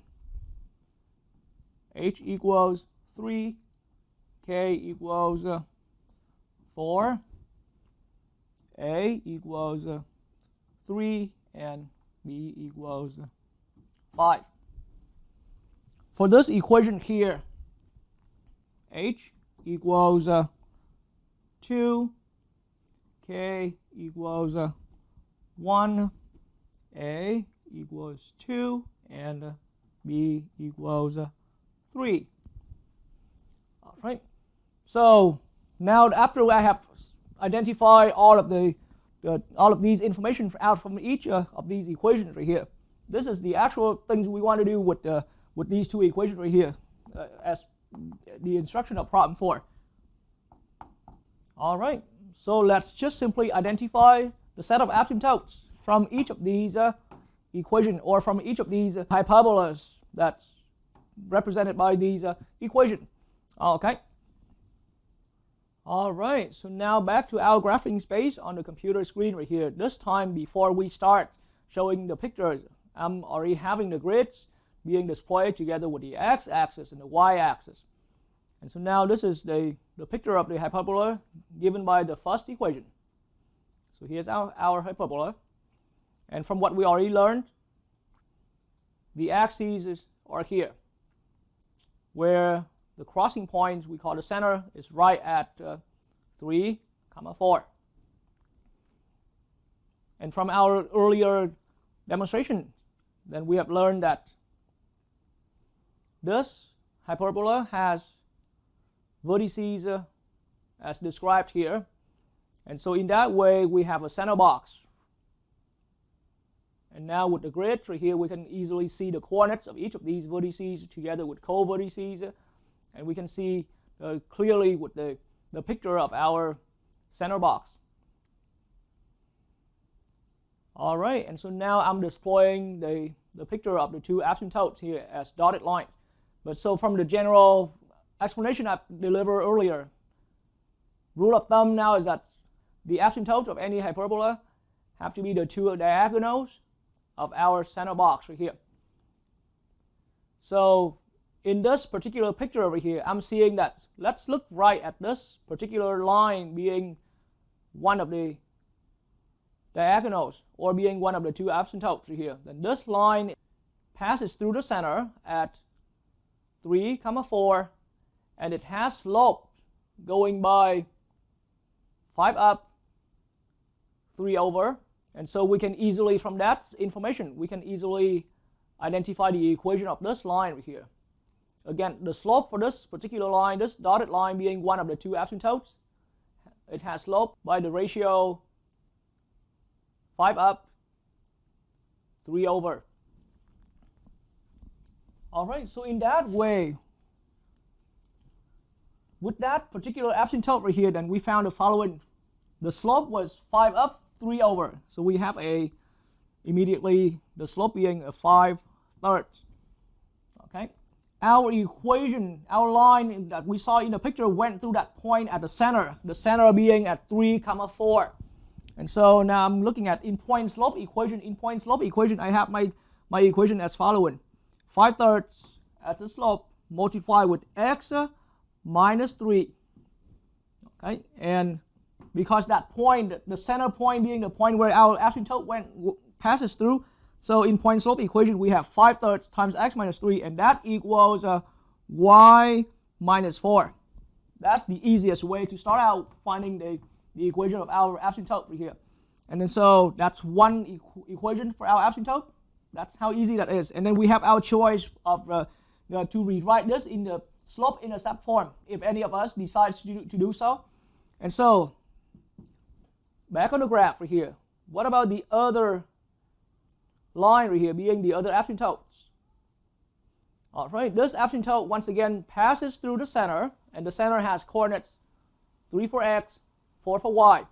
h equals 3, k equals 4, a equals 3, and b equals 5. For this equation here, h equals 2, k equals 1, a equals 2, and b equals 3. All right. So now after I have identified all of these information out from each of these equations right here, this is the actual things we want to do with these two equations right here as the instruction of problem 4. All right, so let's just simply identify the set of asymptotes from each of these equations, or from each of these hyperbolas that's represented by these equations. Okay. All right, so now back to our graphing space on the computer screen right here. This time, before we start showing the pictures, I'm already having the grids being displayed together with the x-axis and the y-axis. And so now this is the picture of the hyperbola given by the first equation. So here's our hyperbola. And from what we already learned, the axes are here, where the crossing point we call the center is right at 3, 4. And from our earlier demonstration, then we have learned that this hyperbola has vertices as described here. And so in that way, we have a center box And now with the grid right here, we can easily see the coordinates of each of these vertices together with co-vertices. And we can see clearly with the picture of our center box. All right, and so now I'm displaying the picture of the two asymptotes here as dotted lines. But so from the general explanation I delivered earlier, rule of thumb now is that the asymptotes of any hyperbola have to be the two diagonals of our center box right here. So in this particular picture over here, I'm seeing that, let's look right at this particular line being one of the diagonals or being one of the two asymptotes right here. Then this line passes through the center at 3, 4, and it has slope going by 5 up, 3 over. And so we can easily, from that information, we can easily identify the equation of this line right here. Again, the slope for this particular line, this dotted line being one of the two asymptotes, it has slope by the ratio 5 up, 3 over. All right, so in that way, with that particular asymptote right here, then we found the following. The slope was 5 up, 3 over. So we have immediately the slope being a 5/3. Okay. Our equation, our line that we saw in the picture went through that point at the center being at 3, 4. And so now I'm looking at in point slope equation. In point slope equation, I have my equation as following. 5/3 at the slope multiplied with x minus 3. Okay, and because that point, the center point being the point where our asymptote passes through, so in point slope equation we have 5/3 times x minus 3, and that equals y minus 4. That's the easiest way to start out finding the equation of our asymptote right here. And then so that's one equation for our asymptote. That's how easy that is. And then we have our choice of to rewrite this in the slope-intercept form if any of us decides to do so. And so back on the graph right here, what about the other line right here being the other asymptotes? All right, this asymptote once again passes through the center, and the center has coordinates 3 for x, 4 for y.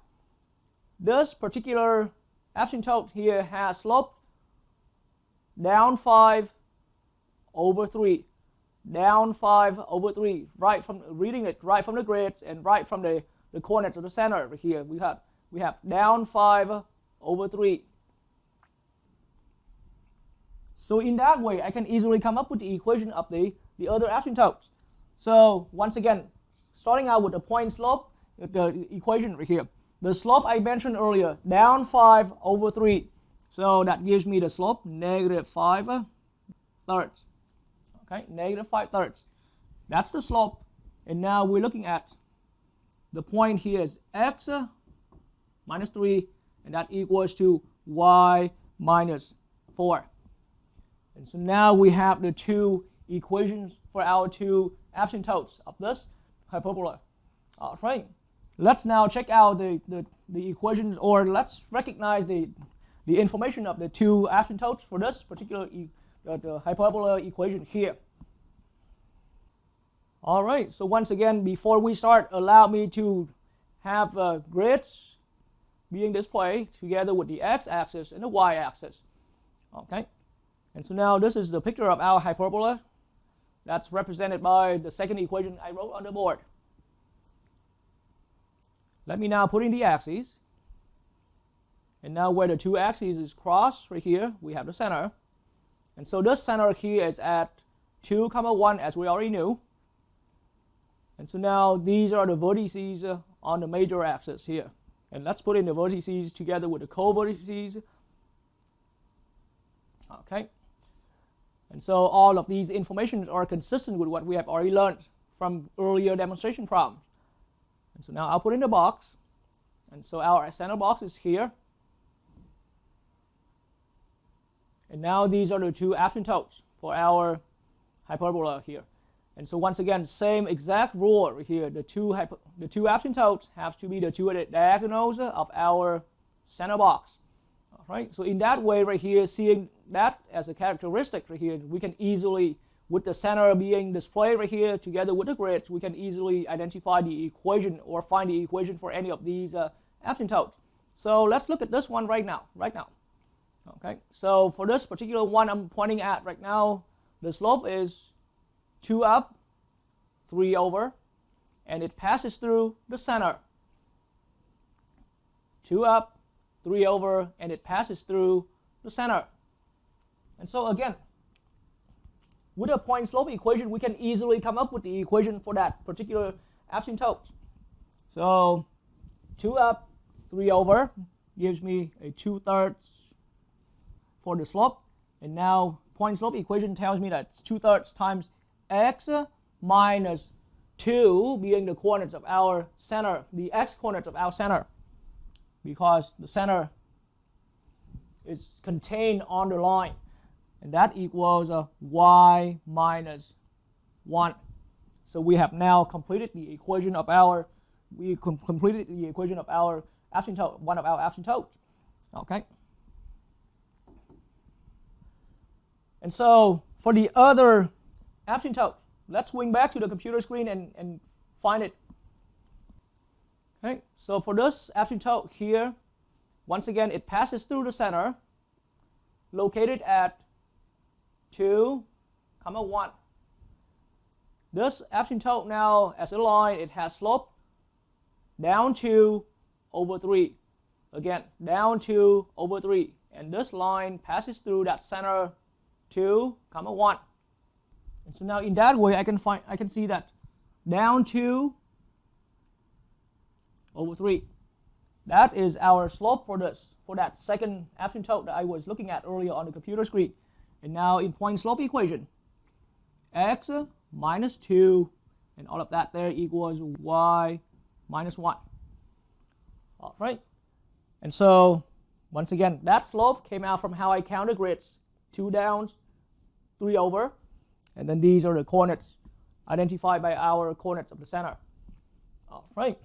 This particular asymptote here has slope down 5 over 3. Down 5 over 3, right from reading it right from the grid and right from the coordinates of the center over here. We have down 5 over 3. So in that way, I can easily come up with the equation of the other asymptotes. So once again, starting out with the point slope, the equation right here. The slope I mentioned earlier, down 5 over 3. So that gives me the slope, negative 5/3. Okay, negative 5/3. That's the slope. And now we're looking at the point here is x minus 3, and that equals to y minus 4. And so now we have the two equations for our two asymptotes of this hyperbola. All right, let's now check out the equations, or let's recognize the information of the two asymptotes for this particular the hyperbola equation here. All right, so once again, before we start, allow me to have grids being displayed together with the x-axis and the y-axis. Okay, and so now this is the picture of our hyperbola. That's represented by the second equation I wrote on the board. Let me now put in the axes. And now where the two axes is crossed right here, we have the center. And so this center here is at 2, 1, as we already knew. And so now these are the vertices on the major axis here. And let's put in the vertices together with the co-vertices. Okay. And so all of these information are consistent with what we have already learned from earlier demonstration problems. And so now I'll put in the box. And so our center box is here. And now these are the two asymptotes for our hyperbola here. And so once again, same exact rule right here. The two asymptotes have to be the two diagonals of our center box. Right? So in that way right here, seeing that as a characteristic right here, we can easily, with the center being displayed right here together with the grids, we can easily identify the equation or find the equation for any of these asymptotes. So let's look at this one right now. Okay, so for this particular one I'm pointing at right now, the slope is 2 up, 3 over, and it passes through the center. 2 up, 3 over, and it passes through the center. And so again, with a point slope equation, we can easily come up with the equation for that particular asymptote. So 2 up, 3 over gives me a 2/3 for the slope. And now point slope equation tells me that it's 2/3 times x minus 2 being the coordinates of our center, the x coordinates of our center, because the center is contained on the line, and that equals y minus 1. So we have now completed the equation of our asymptote, one of our asymptotes. Okay. And so for the other asymptote, let's swing back to the computer screen and find it. Okay, so for this asymptote here, once again, it passes through the center, located at 2, 1. This asymptote now, as a line, it has slope down 2 over 3. Again, down 2 over 3. And this line passes through that center 2, 1. And so now in that way, I can see that down 2 over 3. That is our slope for that second asymptote that I was looking at earlier on the computer screen. And now in point slope equation, x minus 2 and all of that there equals y minus 1. All right. And so once again, that slope came out from how I counted grids: 2 downs, 3 over, and then these are the coordinates identified by our coordinates of the center. All right.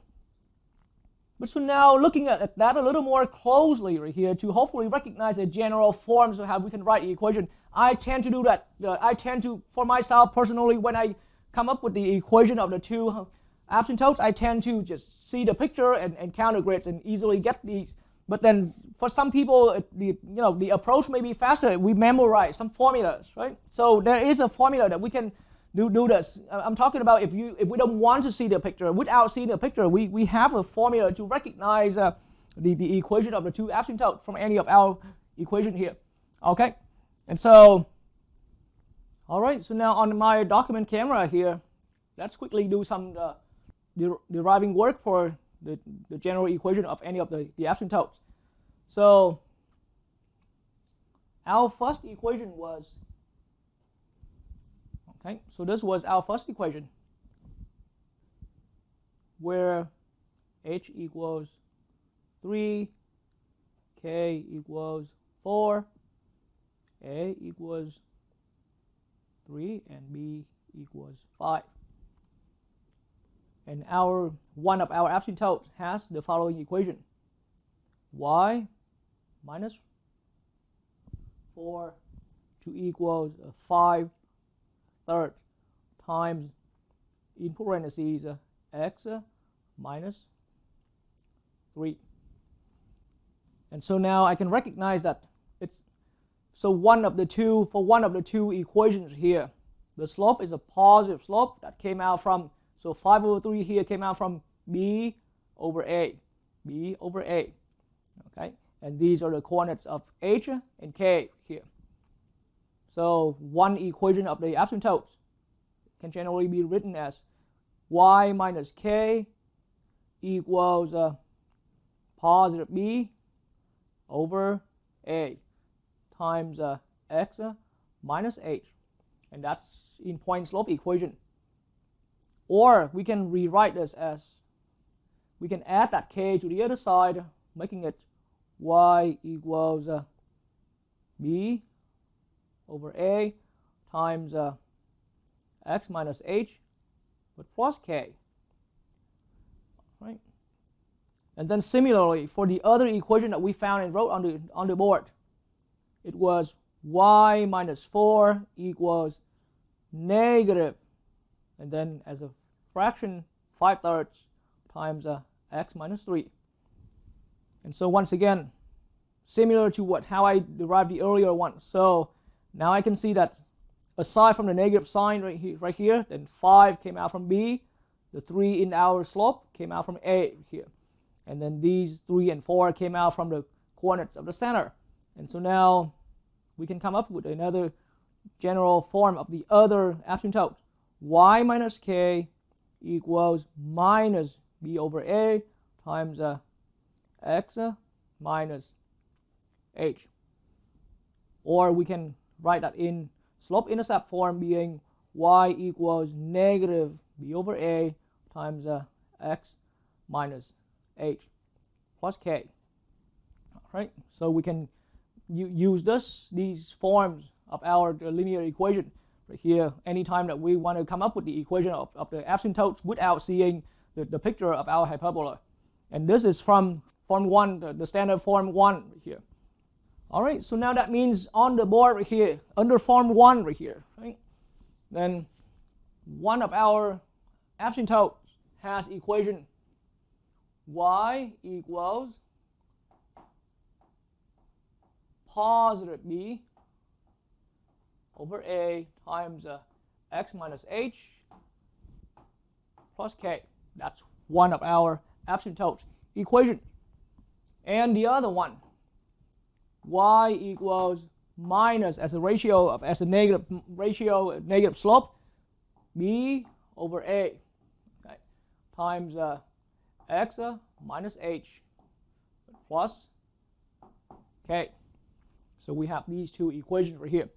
But so now looking at that a little more closely right here to hopefully recognize a general form of how we can write the equation, I tend to do that. For myself personally, when I come up with the equation of the two asymptotes, I tend to just see the picture and count the grids and easily get these. But then for some people, the approach may be faster. We memorize some formulas, right? So there is a formula that we can do this. I'm talking about if we don't want to see the picture, without seeing the picture, we have a formula to recognize the equation of the two asymptotes from any of our equation here. Okay, and so, all right, so now on my document camera here, let's quickly do some deriving work for the general equation of any of the asymptotes. So our first equation was, okay, so this was our first equation where h equals 3, k equals 4, a equals 3, and b equals 5. And one of our asymptotes has the following equation: y minus 4 to equals 5/3 times, in parentheses, x minus 3. And so now I can recognize that for one of the two equations here, the slope is a positive slope that came out from, so 5 over 3 here came out from b over a, okay? And these are the coordinates of h and k here. So one equation of the asymptotes can generally be written as y minus k equals positive b over a times x minus h. And that's in point slope equation. Or we can rewrite this as, we can add that k to the other side, making it y equals b over a times x minus h, but plus k. Right? And then similarly, for the other equation that we found and wrote on the board, it was y minus 4 equals negative, and then as a fraction, 5/3 times x minus 3. And so once again, similar to how I derived the earlier one. So now I can see that aside from the negative sign right here, then 5 came out from B, the 3 in our slope came out from A here. And then these 3 and 4 came out from the coordinates of the center. And so now we can come up with another general form of the other asymptote. Y minus k equals minus B over A times x minus h. Or we can write that in slope-intercept form, being y equals negative B over A times x minus h plus k. All right, so we can use these forms of our linear equation right here anytime that we want to come up with the equation of the asymptotes without seeing the picture of our hyperbola. And this is from form 1, the standard form 1 right here. All right, so now that means on the board right here, under form 1 right here, right, then one of our asymptotes has equation y equals positive b over a times x minus h plus k. That's one of our asymptote equation. And the other one, y equals minus as a negative slope b over a, okay, times x minus h plus k. So we have these two equations right here.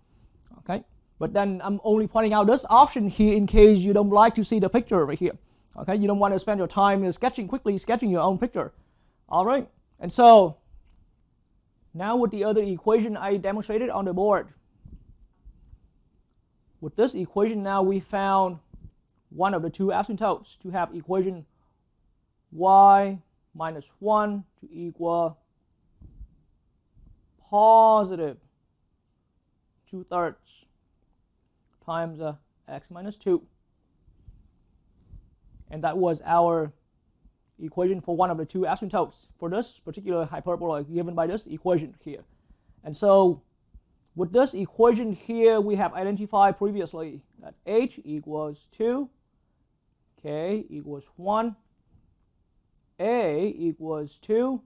Okay, but then I'm only pointing out this option here in case you don't like to see the picture right here. Okay, you don't want to spend your time quickly sketching your own picture. All right, and so now with the other equation I demonstrated on the board, with this equation now we found one of the two asymptotes to have equation y minus 1 to equal positive 2/3 times x minus 2. And that was our equation for one of the two asymptotes for this particular hyperbola given by this equation here. And so with this equation here, we have identified previously that h equals 2, k equals 1, a equals 2,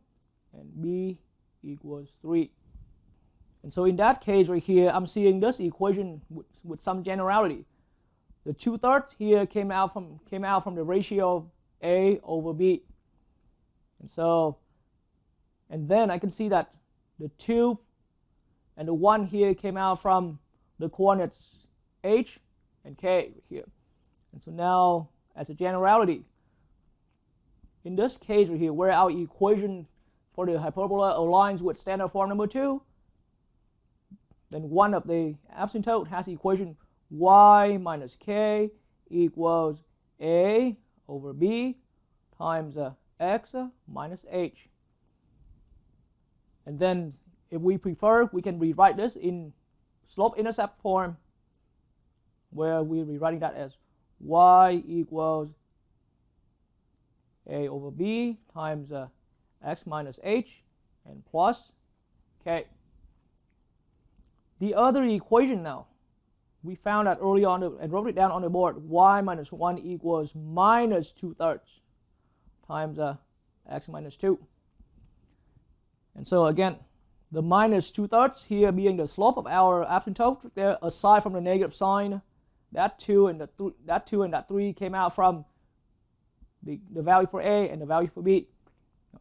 and b equals 3. And so in that case right here, I'm seeing this equation with some generality. The 2/3 here came out from the ratio of a over b. And then I can see that the 2 and the 1 here came out from the coordinates h and k here. And so now, as a generality, in this case right here, where our equation for the hyperbola aligns with standard form number 2, then one of the asymptote has equation y minus k equals a over b times x minus h. And then if we prefer, we can rewrite this in slope-intercept form, where we're rewriting that as y equals a over b times x minus h and plus k. The other equation now, we found that early on and wrote it down on the board, y minus 1 equals minus 2/3 times x minus 2. And so again, the minus 2/3 here being the slope of our asymptote there, aside from the negative sign, that 2 and that 3 came out from the value for a and the value for b.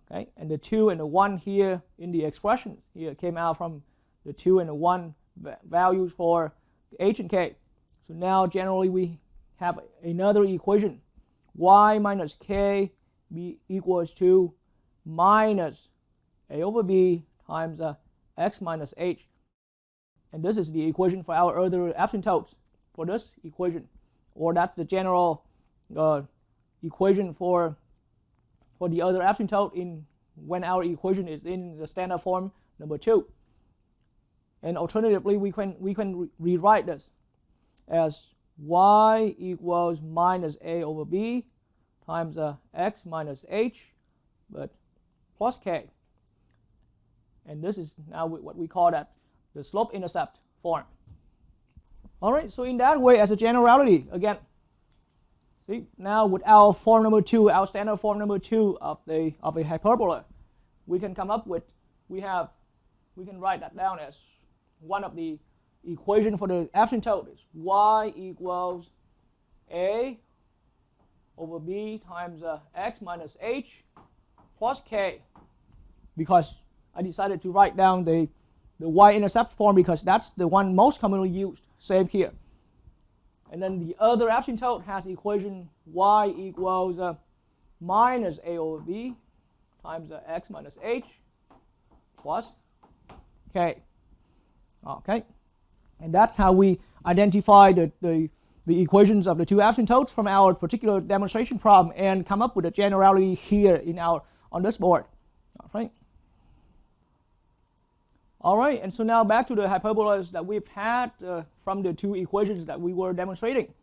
Okay, and the 2 and the 1 here in the expression here came out from the 2 and the 1 values for h and k. So now generally we have another equation, y minus k equals 2 minus a over b times x minus h. And this is the equation for our other asymptotes for this equation, or that's the general equation for for the other asymptote in when our equation is in the standard form number 2. And alternatively, we can rewrite this as y equals minus a over b times x minus h, but plus k. And this is now what we call that the slope-intercept form. All right, so in that way, as a generality, again, see, now with our form number 2, our standard form number 2 of a hyperbola, we can come up with, we can write that down as one of the equation for the asymptote is y equals a over b times x minus h plus k, because I decided to write down the y-intercept form because that's the one most commonly used. Same here. And then the other asymptote has equation y equals minus a over b times x minus h plus k. Okay, and that's how we identify the equations of the two asymptotes from our particular demonstration problem and come up with a generality here in on this board. All right. All right, and so now back to the hyperbolas that we've had from the two equations that we were demonstrating.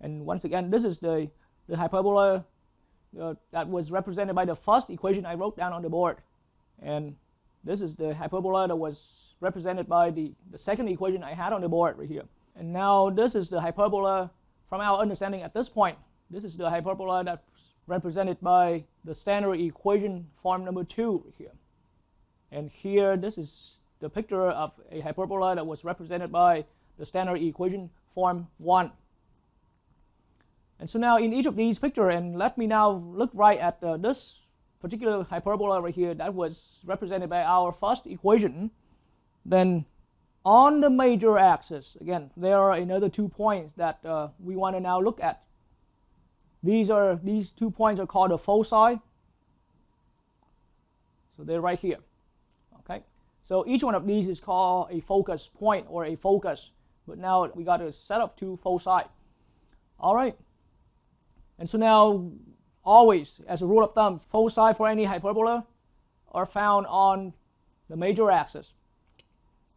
And once again, this is the hyperbola that was represented by the first equation I wrote down on the board. And this is the hyperbola that was represented by the second equation I had on the board right here. And now this is the hyperbola from our understanding at this point. This is the hyperbola that's represented by the standard equation form number 2 right here. And here, this is the picture of a hyperbola that was represented by the standard equation form 1. And so now in each of these pictures, and let me now look right at this particular hyperbola right here that was represented by our first equation. Then on the major axis, again, there are another 2 points that we want to now look at. These 2 points are called the foci. So they're right here. Okay. So each one of these is called a focus point or a focus. But now we got a set of 2 foci. All right. And so now, always, as a rule of thumb, foci for any hyperbola are found on the major axis.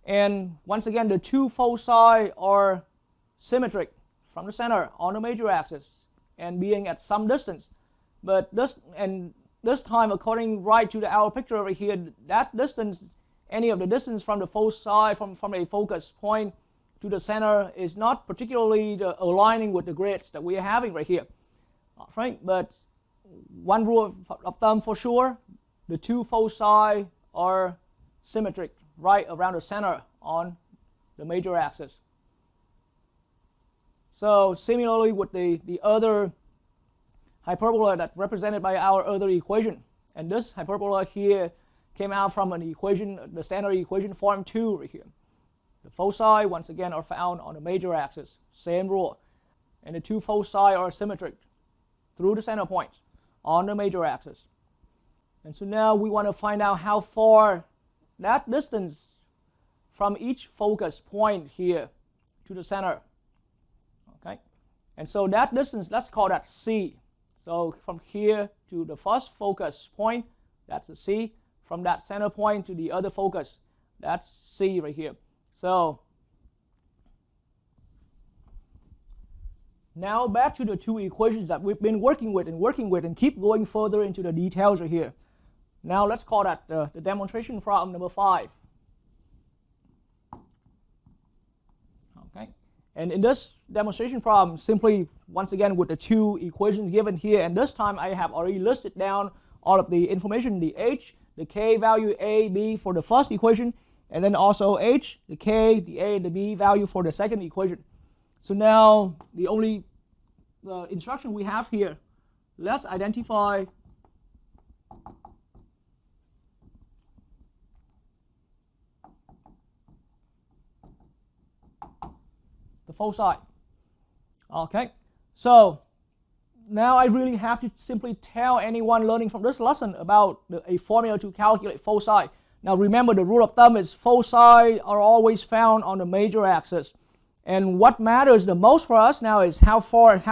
And once again, the 2 foci are symmetric from the center on the major axis and being at some distance. But this time, according right to our picture over here, that distance, any of the distance from the foci, from a focus point to the center, is not particularly aligning with the grids that we are having right here. All right, but one rule of thumb for sure, the 2 foci are symmetric right around the center on the major axis. So similarly with the other hyperbola that's represented by our other equation, and this hyperbola here came out from an equation, the standard equation form 2 right here. The foci once again are found on the major axis, same rule, and the 2 foci are symmetric through the center point on the major axis. And so now we want to find out how far that distance from each focus point here to the center. Okay, and so that distance, let's call that C. So from here to the first focus point, that's the C. From that center point to the other focus, that's C right here. So now back to the 2 equations that we've been working with and keep going further into the details right here. Now let's call that the demonstration problem number 5. Okay, and in this demonstration problem, simply once again with the 2 equations given here, and this time I have already listed down all of the information, the h, the k value a, b for the first equation, and then also h, the k, the a, and the b value for the second equation. So now the only instruction we have here, let's identify the foci. Okay, so now I really have to simply tell anyone learning from this lesson about a formula to calculate foci. Now remember, the rule of thumb is foci are always found on the major axis. And what matters the most for us now is how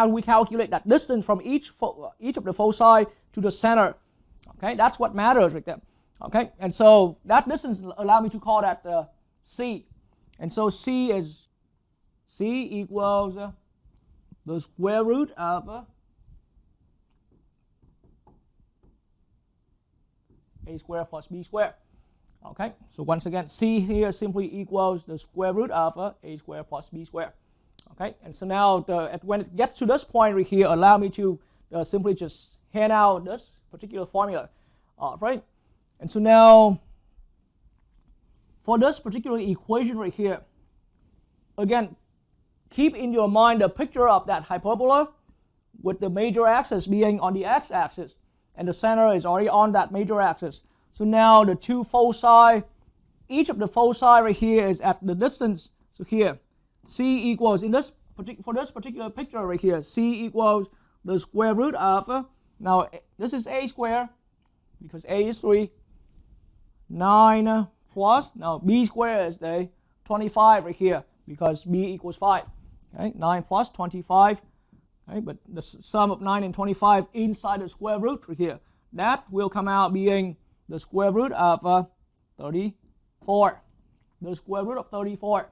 we calculate that distance from each of the foci to the center. Okay, that's what matters right there. Okay, and so that distance allow me to call that C. And so C equals the square root of a squared plus b squared. Okay, so once again, C here simply equals the square root of a squared plus b squared. Okay, and so now when it gets to this point right here, allow me to simply just hand out this particular formula. Right, and so now for this particular equation right here, again, keep in your mind the picture of that hyperbola with the major axis being on the x-axis, and the center is already on that major axis. So now the two foci, each of the foci right here is at the distance. So here, C equals, for this particular picture right here, C equals the square root of, now this is a squared, because a is 3, 9 plus, now b squared is the 25 right here, because b equals 5. Okay, 9 plus 25, okay, but the sum of 9 and 25 inside the square root right here, that will come out being the square root of 34. The square root of 34.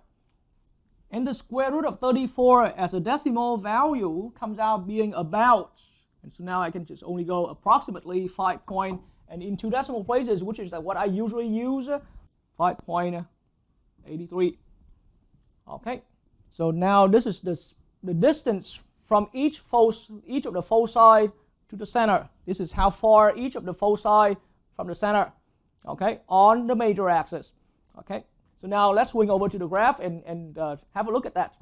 And the square root of 34 as a decimal value comes out being about, and so now I can just only go approximately 5 point, and in two decimal places, which is what I usually use, 5.83. Okay, so now this is the distance from each of the foci to the center. This is how far each of the foci from the center, okay, on the major axis. Okay, so now let's swing over to the graph and have a look at that.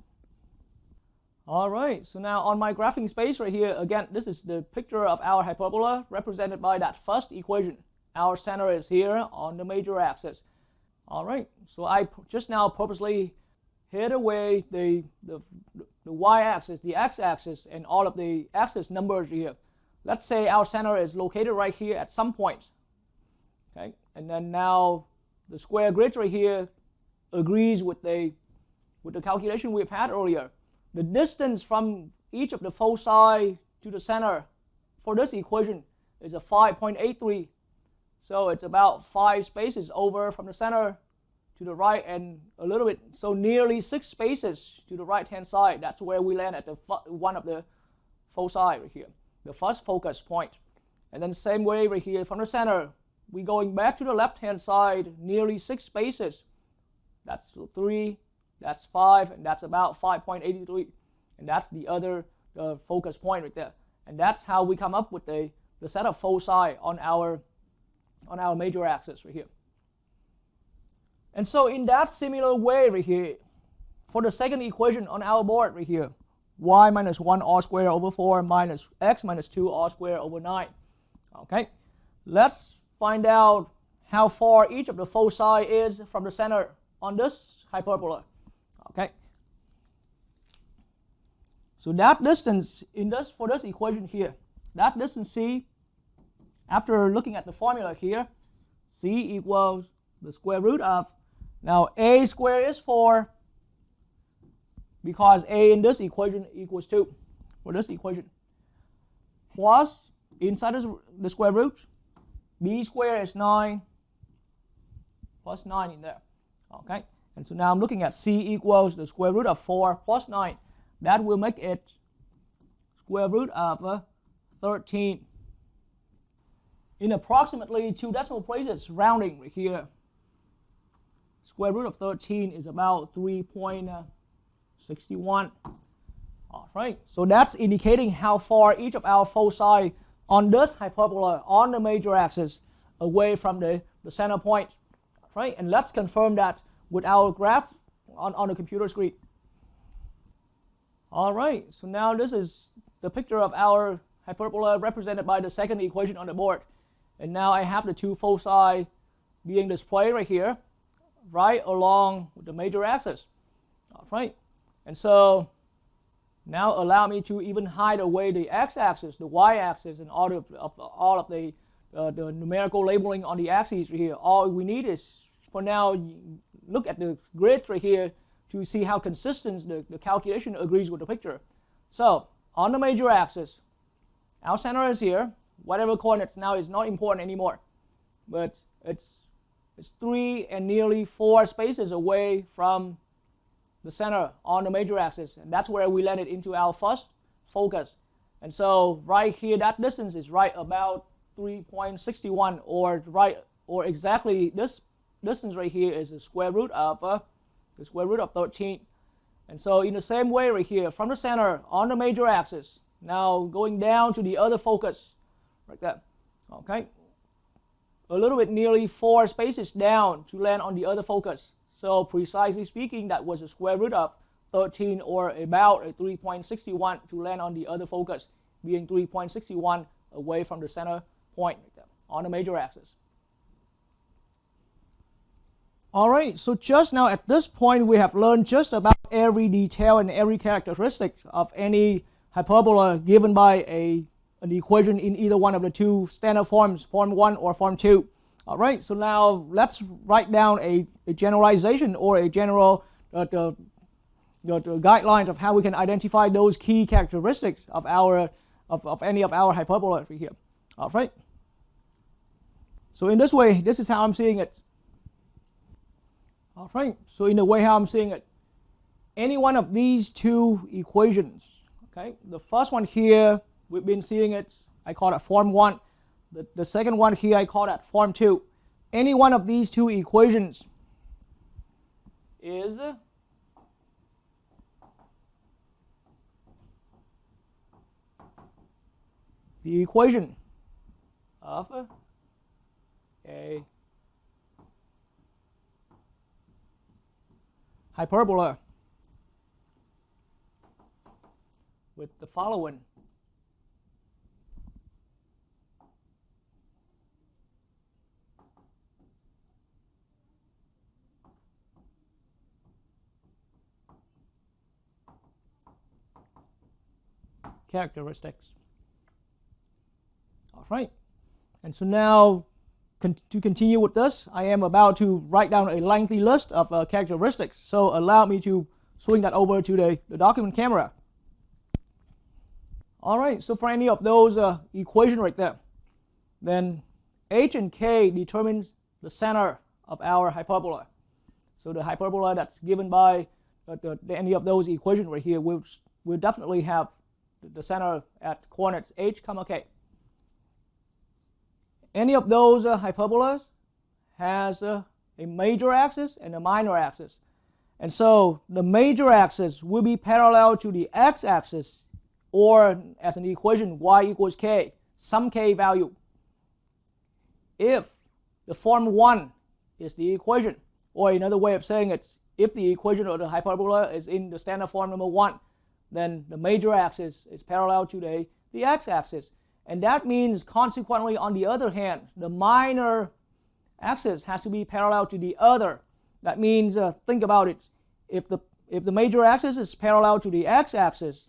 All right, so now on my graphing space right here, again, this is the picture of our hyperbola represented by that first equation. Our center is here on the major axis. All right, so I just now purposely hid away the y-axis, the x-axis, and all of the axis numbers here. Let's say our center is located right here at some point. Okay, and then now the square grid right here agrees with the calculation we've had earlier. The distance from each of the foci to the center for this equation is a 5.83. So it's about 5 spaces over from the center to the right, and a little bit, so nearly 6 spaces to the right hand side. That's where we land at one of the foci right here, the first focus point. And then same way right here from the center, we going back to the left hand side, nearly 6 spaces. That's 3, that's 5, and that's about 5.83, and that's the other focus point right there. And that's how we come up with the set of foci on our major axis right here. And so in that similar way right here, for the second equation on our board right here, y minus 1 all squared over 4 minus x minus 2 all squared over 9. Okay, let's find out how far each of the foci is from the center on this hyperbola. Okay, so that distance for this equation here, that distance C, after looking at the formula here, C equals the square root of, now a squared is 4, because a in this equation equals 2 for this equation, plus inside the square root, b squared is 9 plus 9 in there. Okay, and so now I'm looking at C equals the square root of 4 plus 9. That will make it square root of 13. In approximately 2 decimal places, rounding right here, square root of 13 is about 3.61. All right, so that's indicating how far each of our foci on this hyperbola on the major axis away from the center point. Right, and let's confirm that with our graph on the computer screen. All right, so now this is the picture of our hyperbola represented by the second equation on the board. And now I have the two foci being displayed right here, right along with the major axis. All right, and so now allow me to even hide away the x-axis, the y-axis, and all of the numerical labeling on the axes right here. All we need is, for now, look at the grid right here to see how consistent the calculation agrees with the picture. So on the major axis, our center is here, whatever coordinates now is not important anymore, but it's 3 and nearly 4 spaces away from the center on the major axis, and that's where we landed into our first focus. And so right here, that distance is right about 3.61, or exactly this distance right here is the square root of 13. And so in the same way right here, from the center on the major axis, now going down to the other focus, like that. Okay, a little bit nearly 4 spaces down to land on the other focus. So precisely speaking, that was the square root of 13, or about a 3.61 to land on the other focus, being 3.61 away from the center point on the major axis. All right, so just now at this point we have learned just about every detail and every characteristic of any hyperbola given by an equation in either one of the two standard forms, form 1 or form 2. All right, so now let's write down a generalization or a general the guidelines of how we can identify those key characteristics of any of our hyperbola right here. All right. So in this way, this is how I'm seeing it. All right. So in the way how I'm seeing it, any one of these two equations. Okay. The first one here, we've been seeing it. I call it form 1. The second one here, I call that form 2. Any one of these two equations is the equation of a hyperbola with the following characteristics. All right, and so now to continue with this, I am about to write down a lengthy list of characteristics. So allow me to swing that over to the document camera. All right, so for any of those equations right there, then h and k determines the center of our hyperbola. So the hyperbola that's given by any of those equations right here will definitely have the center at coordinates h, k. Any of those hyperbolas has a major axis and a minor axis. And so the major axis will be parallel to the x-axis, or as an equation y equals k, some k value. If the form 1 is the equation, or another way of saying it, if the equation of the hyperbola is in the standard form number 1, then the major axis is parallel to the x-axis. And that means, consequently, on the other hand, the minor axis has to be parallel to the other. That means, think about it. If the major axis is parallel to the x-axis,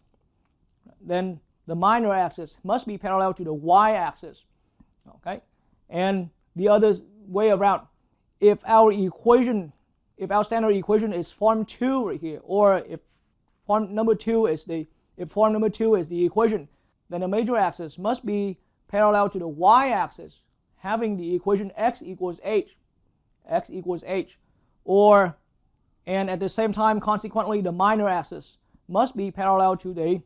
then the minor axis must be parallel to the y-axis. Okay, and the other way around, if our standard equation is form 2 right here, or if form number 2 is the equation, then the major axis must be parallel to the y-axis, having the equation x equals h, and at the same time, consequently, the minor axis must be parallel to the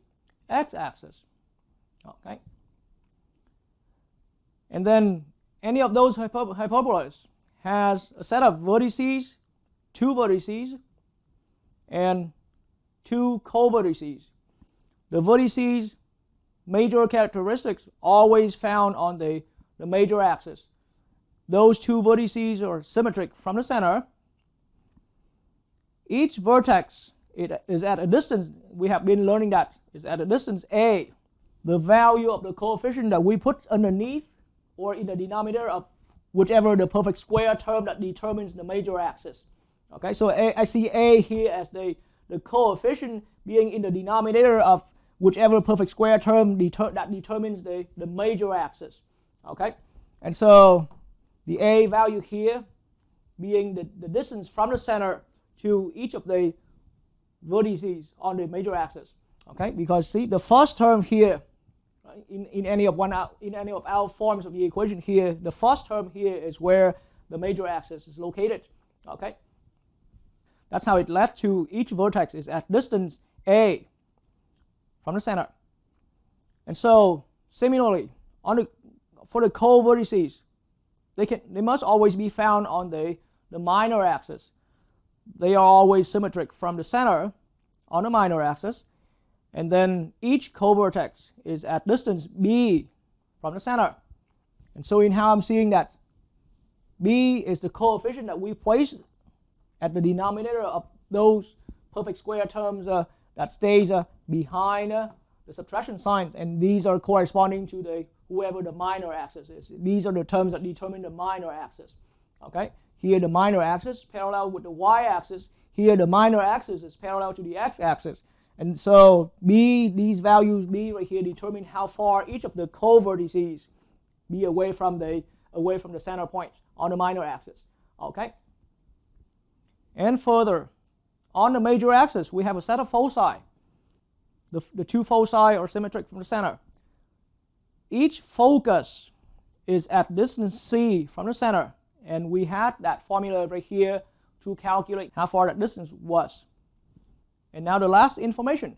x-axis. Okay, and then any of those hyperbolas has a set of vertices, 2 vertices, and 2 co-vertices. The vertices, major characteristics, always found on the major axis. Those 2 vertices are symmetric from the center. Each vertex is at a distance, we have been learning that, is at a distance a. The value of the coefficient that we put underneath or in the denominator of whichever the perfect square term that determines the major axis. Okay, so I see a here as the coefficient being in the denominator of whichever perfect square term that determines the major axis. Okay, and so the a value here being the distance from the center to each of the vertices on the major axis. Okay, because see the first term here, in any of our forms of the equation here, the first term here is where the major axis is located. Okay, that's how it led to each vertex is at distance a from the center. And so similarly, for the co-vertices, they must always be found on the minor axis. They are always symmetric from the center on the minor axis, and then each co-vertex is at distance b from the center. And so in how I'm seeing that, b is the coefficient that we place at the denominator of those perfect square terms that stays behind the subtraction signs, and these are corresponding to whoever the minor axis is. These are the terms that determine the minor axis. Okay, here the minor axis parallel with the y-axis. Here the minor axis is parallel to the x-axis, and so b, these values b right here determine how far each of the co-vertices be away from the center point on the minor axis. Okay, and further, on the major axis we have a set of foci. The two foci are symmetric from the center. Each focus is at distance c from the center, and we had that formula right here to calculate how far that distance was. And now the last information.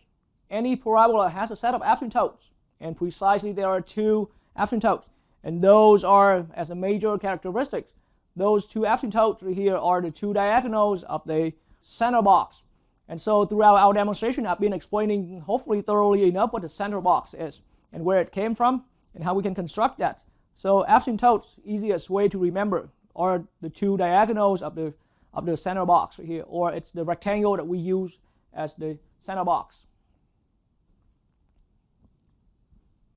Any parabola has a set of asymptotes, and precisely there are two asymptotes, and those are, as a major characteristic, those two asymptotes right here are the two diagonals of the center box. And so throughout our demonstration, I've been explaining hopefully thoroughly enough what the center box is and where it came from and how we can construct that. So asymptotes, easiest way to remember, are the two diagonals of the center box right here, or it's the rectangle that we use as the center box.